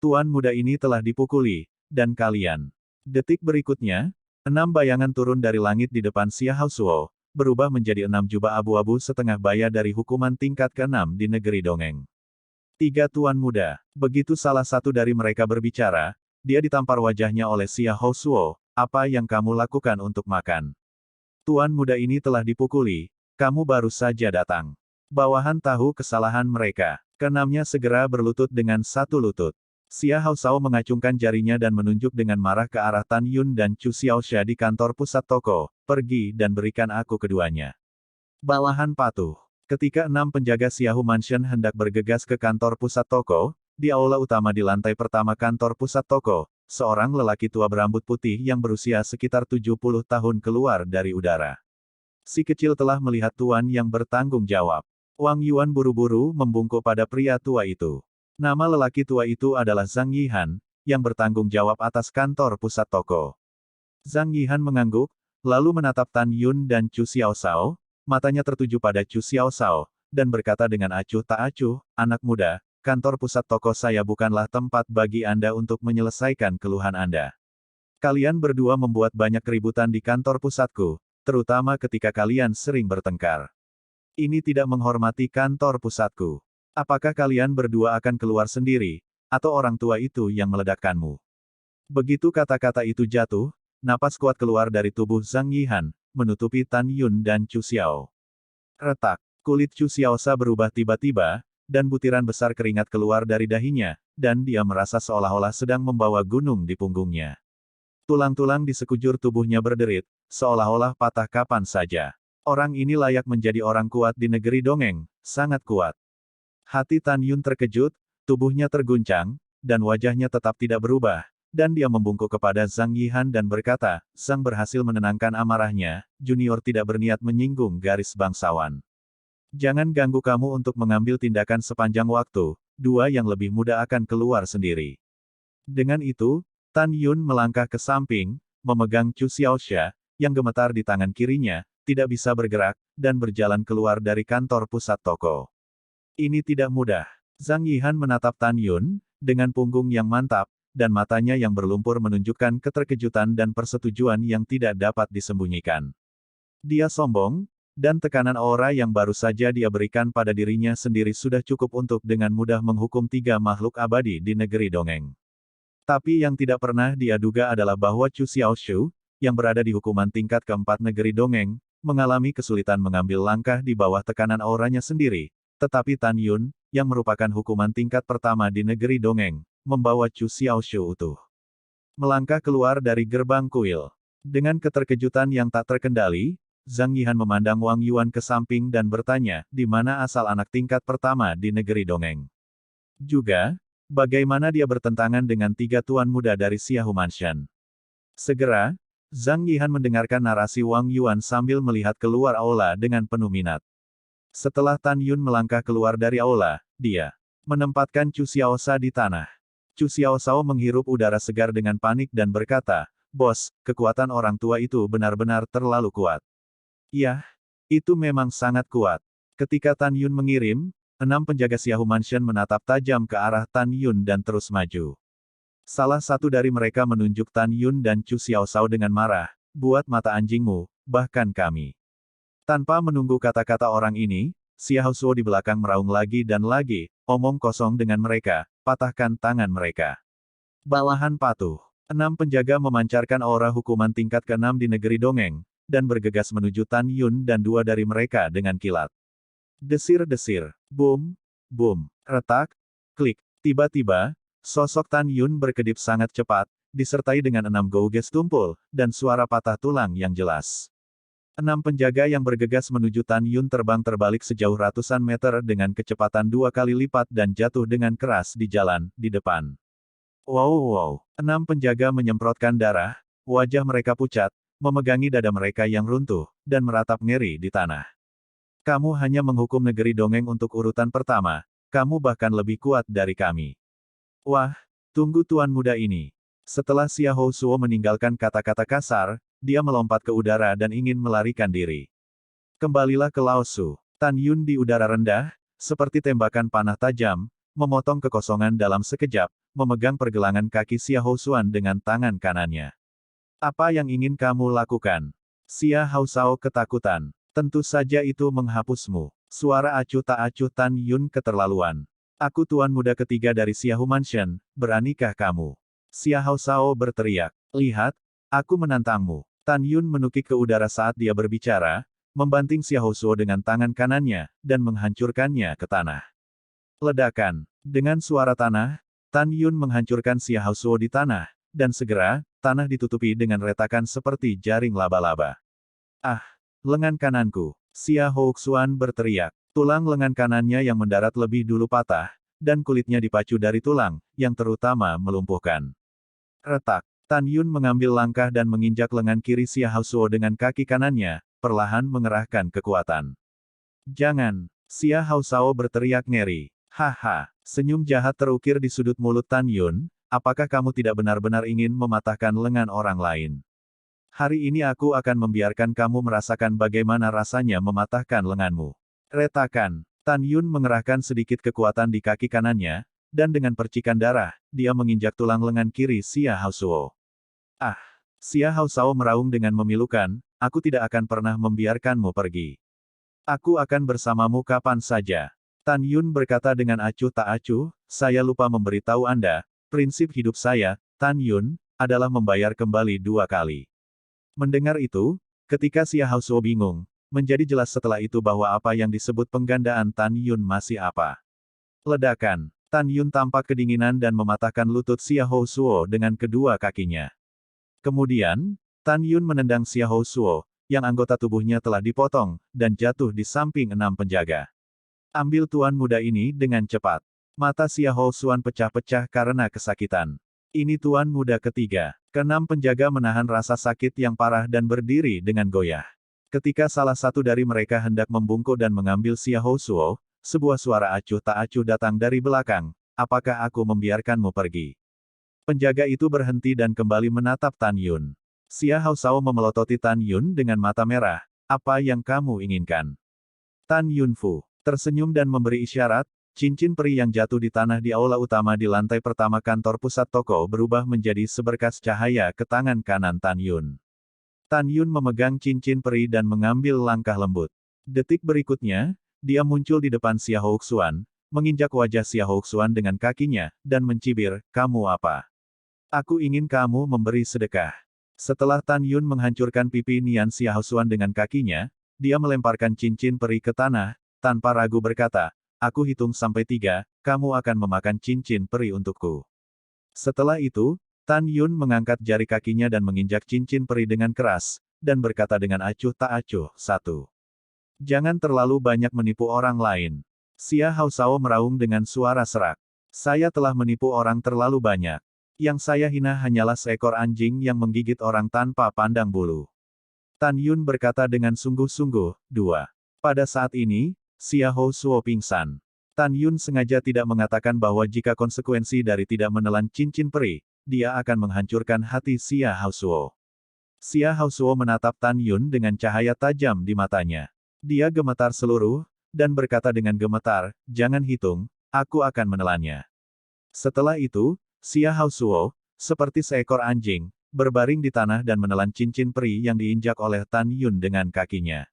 Tuan muda ini telah dipukuli, dan kalian." Detik berikutnya, 6 bayangan turun dari langit di depan Xia Haosuo, berubah menjadi 6 jubah abu-abu setengah baya dari hukuman tingkat ke-6 di negeri dongeng. Tiga tuan muda. Begitu salah satu dari mereka berbicara, dia ditampar wajahnya oleh Xia Haosuo, "Apa yang kamu lakukan untuk makan? Tuan muda ini telah dipukuli, kamu baru saja datang." Bawahan tahu kesalahan mereka. Keenamnya segera berlutut dengan satu lutut. Xia Haosuo mengacungkan jarinya dan menunjuk dengan marah ke arah Tan Yun dan Chu Xiaoxia di kantor pusat toko, "Pergi dan berikan aku keduanya." Bawahan patuh. Ketika 6 penjaga Xiaohu Mansion hendak bergegas ke kantor pusat toko, di aula utama di lantai pertama kantor pusat toko, seorang lelaki tua berambut putih yang berusia sekitar 70 tahun keluar dari udara. Si kecil telah melihat tuan yang bertanggung jawab. Wang Yuan buru-buru membungkuk pada pria tua itu. Nama lelaki tua itu adalah Zhang Yihan, yang bertanggung jawab atas kantor pusat toko. Zhang Yihan mengangguk, lalu menatap Tan Yun dan Chu Xiaoxiao, matanya tertuju pada Chu Xiaoxiao, dan berkata dengan acuh tak acuh, "Anak muda, kantor pusat toko saya bukanlah tempat bagi Anda untuk menyelesaikan keluhan Anda. Kalian berdua membuat banyak keributan di kantor pusatku, terutama ketika kalian sering bertengkar. Ini tidak menghormati kantor pusatku. Apakah kalian berdua akan keluar sendiri, atau orang tua itu yang meledakkanmu?" Begitu kata-kata itu jatuh, napas kuat keluar dari tubuh Zhang Yihan, menutupi Tan Yun dan Chu Xiao. Retak, kulit Chu Xiaoxia berubah tiba-tiba, dan butiran besar keringat keluar dari dahinya, dan dia merasa seolah-olah sedang membawa gunung di punggungnya. Tulang-tulang di sekujur tubuhnya berderit, seolah-olah patah kapan saja. Orang ini layak menjadi orang kuat di negeri dongeng, sangat kuat. Hati Tan Yun terkejut, tubuhnya terguncang, dan wajahnya tetap tidak berubah, dan dia membungkuk kepada Zhang Yihan dan berkata, "Zhang berhasil menenangkan amarahnya, junior tidak berniat menyinggung garis bangsawan. Jangan ganggu kamu untuk mengambil tindakan sepanjang waktu, dua yang lebih muda akan keluar sendiri." Dengan itu, Tan Yun melangkah ke samping, memegang Chu Xiaoxia, yang gemetar di tangan kirinya, tidak bisa bergerak, dan berjalan keluar dari kantor pusat toko. Ini tidak mudah. Zhang Yihan menatap Tan Yun, dengan punggung yang mantap, dan matanya yang berlumpur menunjukkan keterkejutan dan persetujuan yang tidak dapat disembunyikan. Dia sombong, dan tekanan aura yang baru saja dia berikan pada dirinya sendiri sudah cukup untuk dengan mudah menghukum tiga makhluk abadi di negeri dongeng. Tapi yang tidak pernah dia duga adalah bahwa Chu Xiaoshu, yang berada di hukuman tingkat keempat negeri dongeng, mengalami kesulitan mengambil langkah di bawah tekanan auranya sendiri. Tetapi Tan Yun, yang merupakan hukuman tingkat pertama di negeri dongeng, membawa Chu Xiaoshu utuh. Melangkah keluar dari gerbang kuil. Dengan keterkejutan yang tak terkendali, Zhang Yihan memandang Wang Yuan ke samping dan bertanya, "Di mana asal anak tingkat pertama di negeri dongeng? Juga, bagaimana dia bertentangan dengan tiga tuan muda dari Xiaohu Mansion?" Segera, Zhang Yihan mendengarkan narasi Wang Yuan sambil melihat keluar aula dengan penuh minat. Setelah Tan Yun melangkah keluar dari aula, dia menempatkan Chu Xiaosha di tanah. Chu Xiaoshao menghirup udara segar dengan panik dan berkata, "Bos, kekuatan orang tua itu benar-benar terlalu kuat." "Yah, itu memang sangat kuat." Ketika Tan Yun mengirim, 6 penjaga Xiaohu Mansion menatap tajam ke arah Tan Yun dan terus maju. Salah satu dari mereka menunjuk Tan Yun dan Chu Xiaoshao dengan marah, "Buat mata anjingmu, bahkan kami." Tanpa menunggu kata-kata orang ini, Xiahou Suo di belakang meraung lagi dan lagi, "Omong kosong dengan mereka, patahkan tangan mereka." Bawahan patuh. 6 penjaga memancarkan aura hukuman tingkat ke-6 di negeri dongeng, dan bergegas menuju Tan Yun dan 2 dari mereka dengan kilat. Desir-desir. Boom. Boom. Retak. Klik. Tiba-tiba, sosok Tan Yun berkedip sangat cepat, disertai dengan 6 gouges tumpul, dan suara patah tulang yang jelas. 6 penjaga yang bergegas menuju Tan Yun terbang terbalik sejauh ratusan meter dengan kecepatan 2 kali lipat dan jatuh dengan keras di jalan, di depan. Wow wow. 6 penjaga menyemprotkan darah, wajah mereka pucat, memegangi dada mereka yang runtuh, dan meratap ngeri di tanah. "Kamu hanya menghukum negeri dongeng untuk urutan pertama, kamu bahkan lebih kuat dari kami." "Wah, tunggu tuan muda ini." Setelah Xiahou Suo meninggalkan kata-kata kasar, dia melompat ke udara dan ingin melarikan diri. Kembalilah ke Laosu. Tan Yun di udara rendah, seperti tembakan panah tajam, memotong kekosongan dalam sekejap, memegang pergelangan kaki Xiahou Suan dengan tangan kanannya. "Apa yang ingin kamu lakukan?" Xiahou Suo ketakutan. "Tentu saja itu menghapusmu." Suara acuh tak acuh Tan Yun keterlaluan. "Aku tuan muda ketiga dari Xiahou Mansion, beranikah kamu?" Xiahou Suo berteriak. "Lihat, aku menantangmu." Tan Yun menukik ke udara saat dia berbicara, membanting Xiahou Suo dengan tangan kanannya, dan menghancurkannya ke tanah. Ledakan. Dengan suara tanah, Tan Yun menghancurkan Xiahou Suo di tanah, dan segera, tanah ditutupi dengan retakan seperti jaring laba-laba. "Ah! Lengan kananku!" Xiahou Xuan berteriak. Tulang lengan kanannya yang mendarat lebih dulu patah, dan kulitnya dipacu dari tulang, yang terutama melumpuhkan. Retak. Tan Yun mengambil langkah dan menginjak lengan kiri Xiahou Suo dengan kaki kanannya, perlahan mengerahkan kekuatan. "Jangan!" Xiahou Suo berteriak ngeri. "Haha!" Senyum jahat terukir di sudut mulut Tan Yun, "Apakah kamu tidak benar-benar ingin mematahkan lengan orang lain? Hari ini aku akan membiarkan kamu merasakan bagaimana rasanya mematahkan lenganmu." Retakan. Tan Yun mengerahkan sedikit kekuatan di kaki kanannya, dan dengan percikan darah, dia menginjak tulang lengan kiri Xiahou Suo. "Ah!" Xiahou Suo meraung dengan memilukan, "Aku tidak akan pernah membiarkanmu pergi. Aku akan bersamamu kapan saja." Tan Yun berkata dengan acuh tak acuh, "Saya lupa memberitahu Anda, prinsip hidup saya, Tan Yun, adalah membayar kembali 2 kali." Mendengar itu, ketika Xiahou Suo bingung, menjadi jelas setelah itu bahwa apa yang disebut penggandaan Tan Yun masih apa. Ledakan. Tan Yun tampak kedinginan dan mematahkan lutut Xiahou Suo dengan kedua kakinya. Kemudian, Tan Yun menendang Xiahou Suo, yang anggota tubuhnya telah dipotong, dan jatuh di samping 6 penjaga. "Ambil tuan muda ini dengan cepat." Mata Xiahou Suan pecah-pecah karena kesakitan. "Ini tuan muda ketiga." Ke-6 penjaga menahan rasa sakit yang parah dan berdiri dengan goyah. Ketika salah satu dari mereka hendak membungkuk dan mengambil Xiahou Suo, sebuah suara acuh tak acuh datang dari belakang, "Apakah aku membiarkanmu pergi?" Penjaga itu berhenti dan kembali menatap Tan Yun. Xiahou Suo memelototi Tan Yun dengan mata merah. "Apa yang kamu inginkan?" Tan Yun Fu tersenyum dan memberi isyarat. Cincin peri yang jatuh di tanah di aula utama di lantai pertama kantor pusat toko berubah menjadi seberkas cahaya ke tangan kanan Tan Yun. Tan Yun memegang cincin peri dan mengambil langkah lembut. Detik berikutnya, dia muncul di depan Xiahou Xuan, menginjak wajah Xiahou Xuan dengan kakinya, dan mencibir, "Kamu apa?" "Aku ingin kamu memberi sedekah." Setelah Tan Yun menghancurkan pipi Nian Xiahou Xuan dengan kakinya, dia melemparkan cincin peri ke tanah, tanpa ragu berkata, "Aku hitung sampai 3, kamu akan memakan cincin peri untukku." Setelah itu, Tan Yun mengangkat jari kakinya dan menginjak cincin peri dengan keras, dan berkata dengan acuh tak acuh, "1. Jangan terlalu banyak menipu orang lain." Xiahou Suo meraung dengan suara serak. "Saya telah menipu orang terlalu banyak. Yang saya hina hanyalah seekor anjing yang menggigit orang tanpa pandang bulu." Tan Yun berkata dengan sungguh-sungguh, "2. Pada saat ini, Xia Housuo pingsan. Tan Yun sengaja tidak mengatakan bahwa jika konsekuensi dari tidak menelan cincin peri, dia akan menghancurkan hati Xia Housuo. Xia Housuo menatap Tan Yun dengan cahaya tajam di matanya. Dia gemetar seluruh, dan berkata dengan gemetar, "Jangan hitung, aku akan menelannya." Setelah itu, Xia Housuo, seperti seekor anjing, berbaring di tanah dan menelan cincin peri yang diinjak oleh Tan Yun dengan kakinya.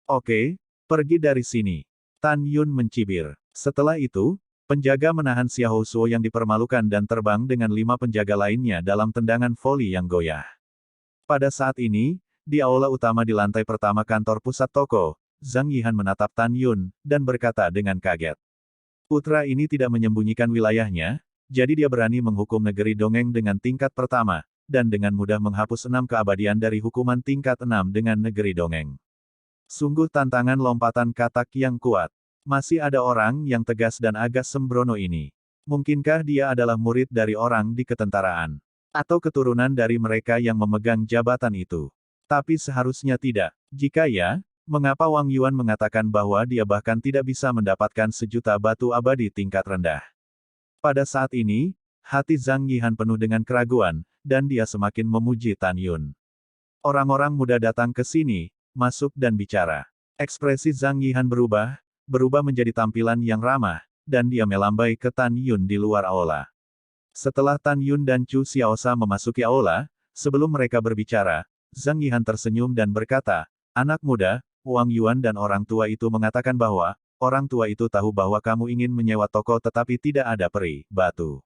"Oke, pergi dari sini." Tan Yun mencibir. Setelah itu, penjaga menahan Xia Housuo yang dipermalukan dan terbang dengan 5 penjaga lainnya dalam tendangan voli yang goyah. Pada saat ini, di aula utama di lantai pertama kantor pusat toko, Zhang Yihan menatap Tan Yun, dan berkata dengan kaget. Putra ini tidak menyembunyikan wilayahnya, jadi dia berani menghukum negeri dongeng dengan tingkat pertama, dan dengan mudah menghapus 6 keabadian dari hukuman tingkat 6 dengan negeri dongeng. Sungguh tantangan lompatan katak yang kuat. Masih ada orang yang tegas dan agak sembrono ini. Mungkinkah dia adalah murid dari orang di ketentaraan? Atau keturunan dari mereka yang memegang jabatan itu? Tapi seharusnya tidak. Jika ya, mengapa Wang Yuan mengatakan bahwa dia bahkan tidak bisa mendapatkan 1.000.000 batu abadi tingkat rendah? Pada saat ini, hati Zhang Yihan penuh dengan keraguan, dan dia semakin memuji Tan Yun. Orang-orang muda datang ke sini, masuk dan bicara. Ekspresi Zhang Yihan berubah menjadi tampilan yang ramah, dan dia melambai ke Tan Yun di luar aula. Setelah Tan Yun dan Chu Xiaosha memasuki aula, sebelum mereka berbicara, Zhang Yihan tersenyum dan berkata, "Anak muda, Wang Yuan dan orang tua itu mengatakan bahwa, orang tua itu tahu bahwa kamu ingin menyewa toko tetapi tidak ada peri, batu."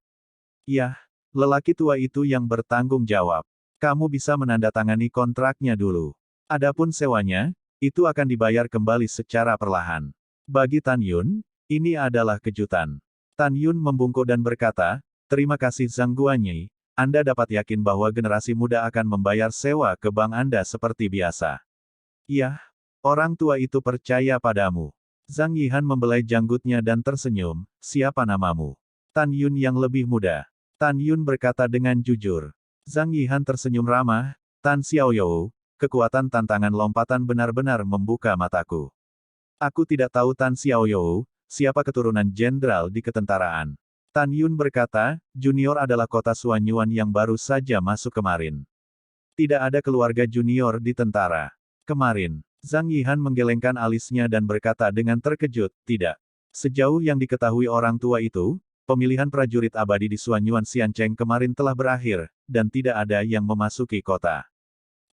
"Yah, lelaki tua itu yang bertanggung jawab. Kamu bisa menandatangani kontraknya dulu. Adapun sewanya, itu akan dibayar kembali secara perlahan." Bagi Tan Yun, ini adalah kejutan. Tan Yun membungkuk dan berkata, "Terima kasih Zhang Guanyi, Anda dapat yakin bahwa generasi muda akan membayar sewa ke bank Anda seperti biasa." "Yah, orang tua itu percaya padamu." Zhang Yihan membelai janggutnya dan tersenyum, "Siapa namamu?" "Tan Yun yang lebih muda." Tan Yun berkata dengan jujur. Zhang Yihan tersenyum ramah, "Tan Xiaoyou, kekuatan tantangan lompatan benar-benar membuka mataku. Aku tidak tahu Tan Xiaoyou, siapa keturunan jenderal di ketentaraan." Tan Yun berkata, "Junior adalah kota Suanyuan yang baru saja masuk kemarin. Tidak ada keluarga junior di tentara." "Kemarin?" Zhang Yihan menggelengkan alisnya dan berkata dengan terkejut, "Tidak. Sejauh yang diketahui orang tua itu, pemilihan prajurit abadi di Suanyuan Xiancheng kemarin telah berakhir, dan tidak ada yang memasuki kota."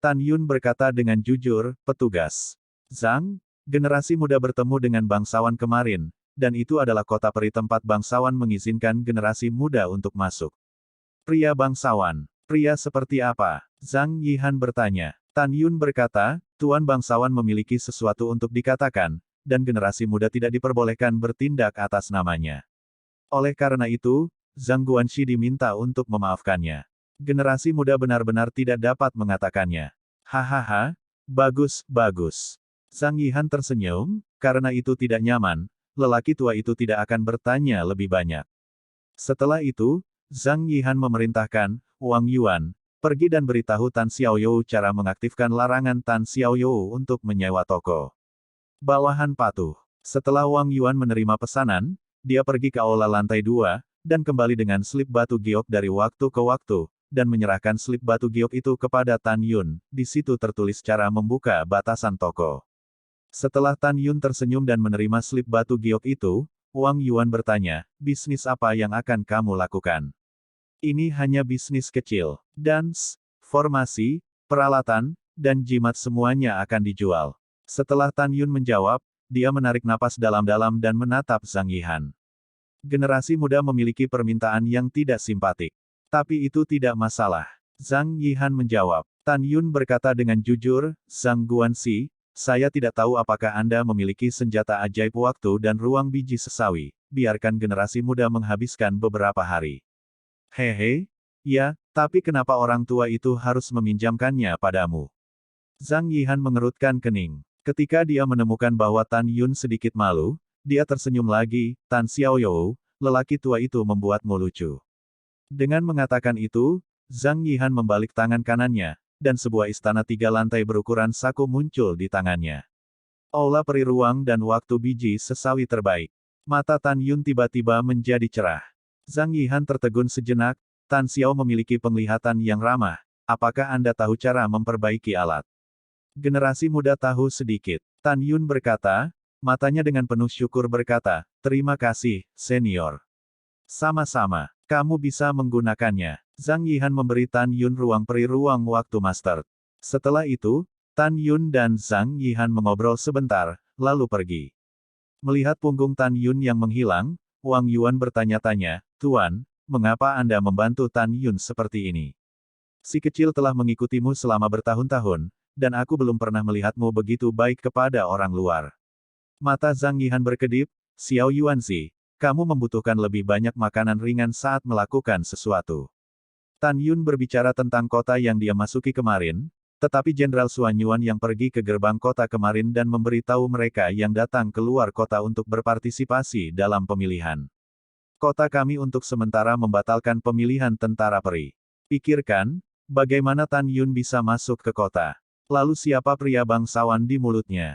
Tan Yun berkata dengan jujur, "Petugas Zhang, generasi muda bertemu dengan bangsawan kemarin, dan itu adalah kota peri tempat bangsawan mengizinkan generasi muda untuk masuk." "Pria bangsawan? Pria seperti apa?" Zhang Yihan bertanya. Tan Yun berkata, "Tuan bangsawan memiliki sesuatu untuk dikatakan, dan generasi muda tidak diperbolehkan bertindak atas namanya. Oleh karena itu, Zhang Guanxi diminta untuk memaafkannya. Generasi muda benar-benar tidak dapat mengatakannya." "Hahaha, bagus, bagus." Zhang Yihan tersenyum, karena itu tidak nyaman, lelaki tua itu tidak akan bertanya lebih banyak. Setelah itu, Zhang Yihan memerintahkan, "Wang Yuan, pergi dan beritahu Tan Xiaoyou cara mengaktifkan larangan Tan Xiaoyou untuk menyewa toko." Bawahan patuh. Setelah Wang Yuan menerima pesanan, dia pergi ke aula lantai 2, dan kembali dengan slip batu giok dari waktu ke waktu, dan menyerahkan slip batu giok itu kepada Tan Yun. Di situ tertulis cara membuka batasan toko. Setelah Tan Yun tersenyum dan menerima slip batu giok itu, Wang Yuan bertanya, "Bisnis apa yang akan kamu lakukan?" "Ini hanya bisnis kecil. Dans, formasi, peralatan, dan jimat semuanya akan dijual." Setelah Tan Yun menjawab, dia menarik napas dalam-dalam dan menatap Zhang Yihan. Generasi muda memiliki permintaan yang tidak simpatik. Tapi itu tidak masalah. Zhang Yihan menjawab. Tan Yun berkata dengan jujur, "Zhang Guanxi, saya tidak tahu apakah Anda memiliki senjata ajaib waktu dan ruang biji sesawi. Biarkan generasi muda menghabiskan beberapa hari." "Hehe, ya, tapi kenapa orang tua itu harus meminjamkannya padamu?" Zhang Yihan mengerutkan kening. Ketika dia menemukan bahwa Tan Yun sedikit malu, dia tersenyum lagi, "Tan Xiaoyou, lelaki tua itu membuatmu lucu." Dengan mengatakan itu, Zhang Yihan membalik tangan kanannya, dan sebuah istana 3 lantai berukuran saku muncul di tangannya. Aula peri ruang dan waktu biji sesawi terbaik. Mata Tan Yun tiba-tiba menjadi cerah. Zhang Yihan tertegun sejenak. Tan Xiao memiliki penglihatan yang ramah. Apakah Anda tahu cara memperbaiki alat? Generasi muda tahu sedikit. Tan Yun berkata, matanya dengan penuh syukur berkata, terima kasih, senior. Sama-sama, kamu bisa menggunakannya. Zhang Yihan memberi Tan Yun ruang peri ruang waktu master. Setelah itu, Tan Yun dan Zhang Yihan mengobrol sebentar, lalu pergi. Melihat punggung Tan Yun yang menghilang, Wang Yuan bertanya-tanya, Tuan, mengapa Anda membantu Tan Yun seperti ini? Si kecil telah mengikutimu selama bertahun-tahun, dan aku belum pernah melihatmu begitu baik kepada orang luar. Mata Zhang Yihan berkedip, Xiao Yuanzi, kamu membutuhkan lebih banyak makanan ringan saat melakukan sesuatu. Tan Yun berbicara tentang kota yang dia masuki kemarin, tetapi Jenderal Xuan Yuan yang pergi ke gerbang kota kemarin dan memberitahu mereka yang datang keluar kota untuk berpartisipasi dalam pemilihan. Kota kami untuk sementara membatalkan pemilihan tentara peri. Pikirkan, bagaimana Tan Yun bisa masuk ke kota. Lalu siapa pria bangsawan di mulutnya?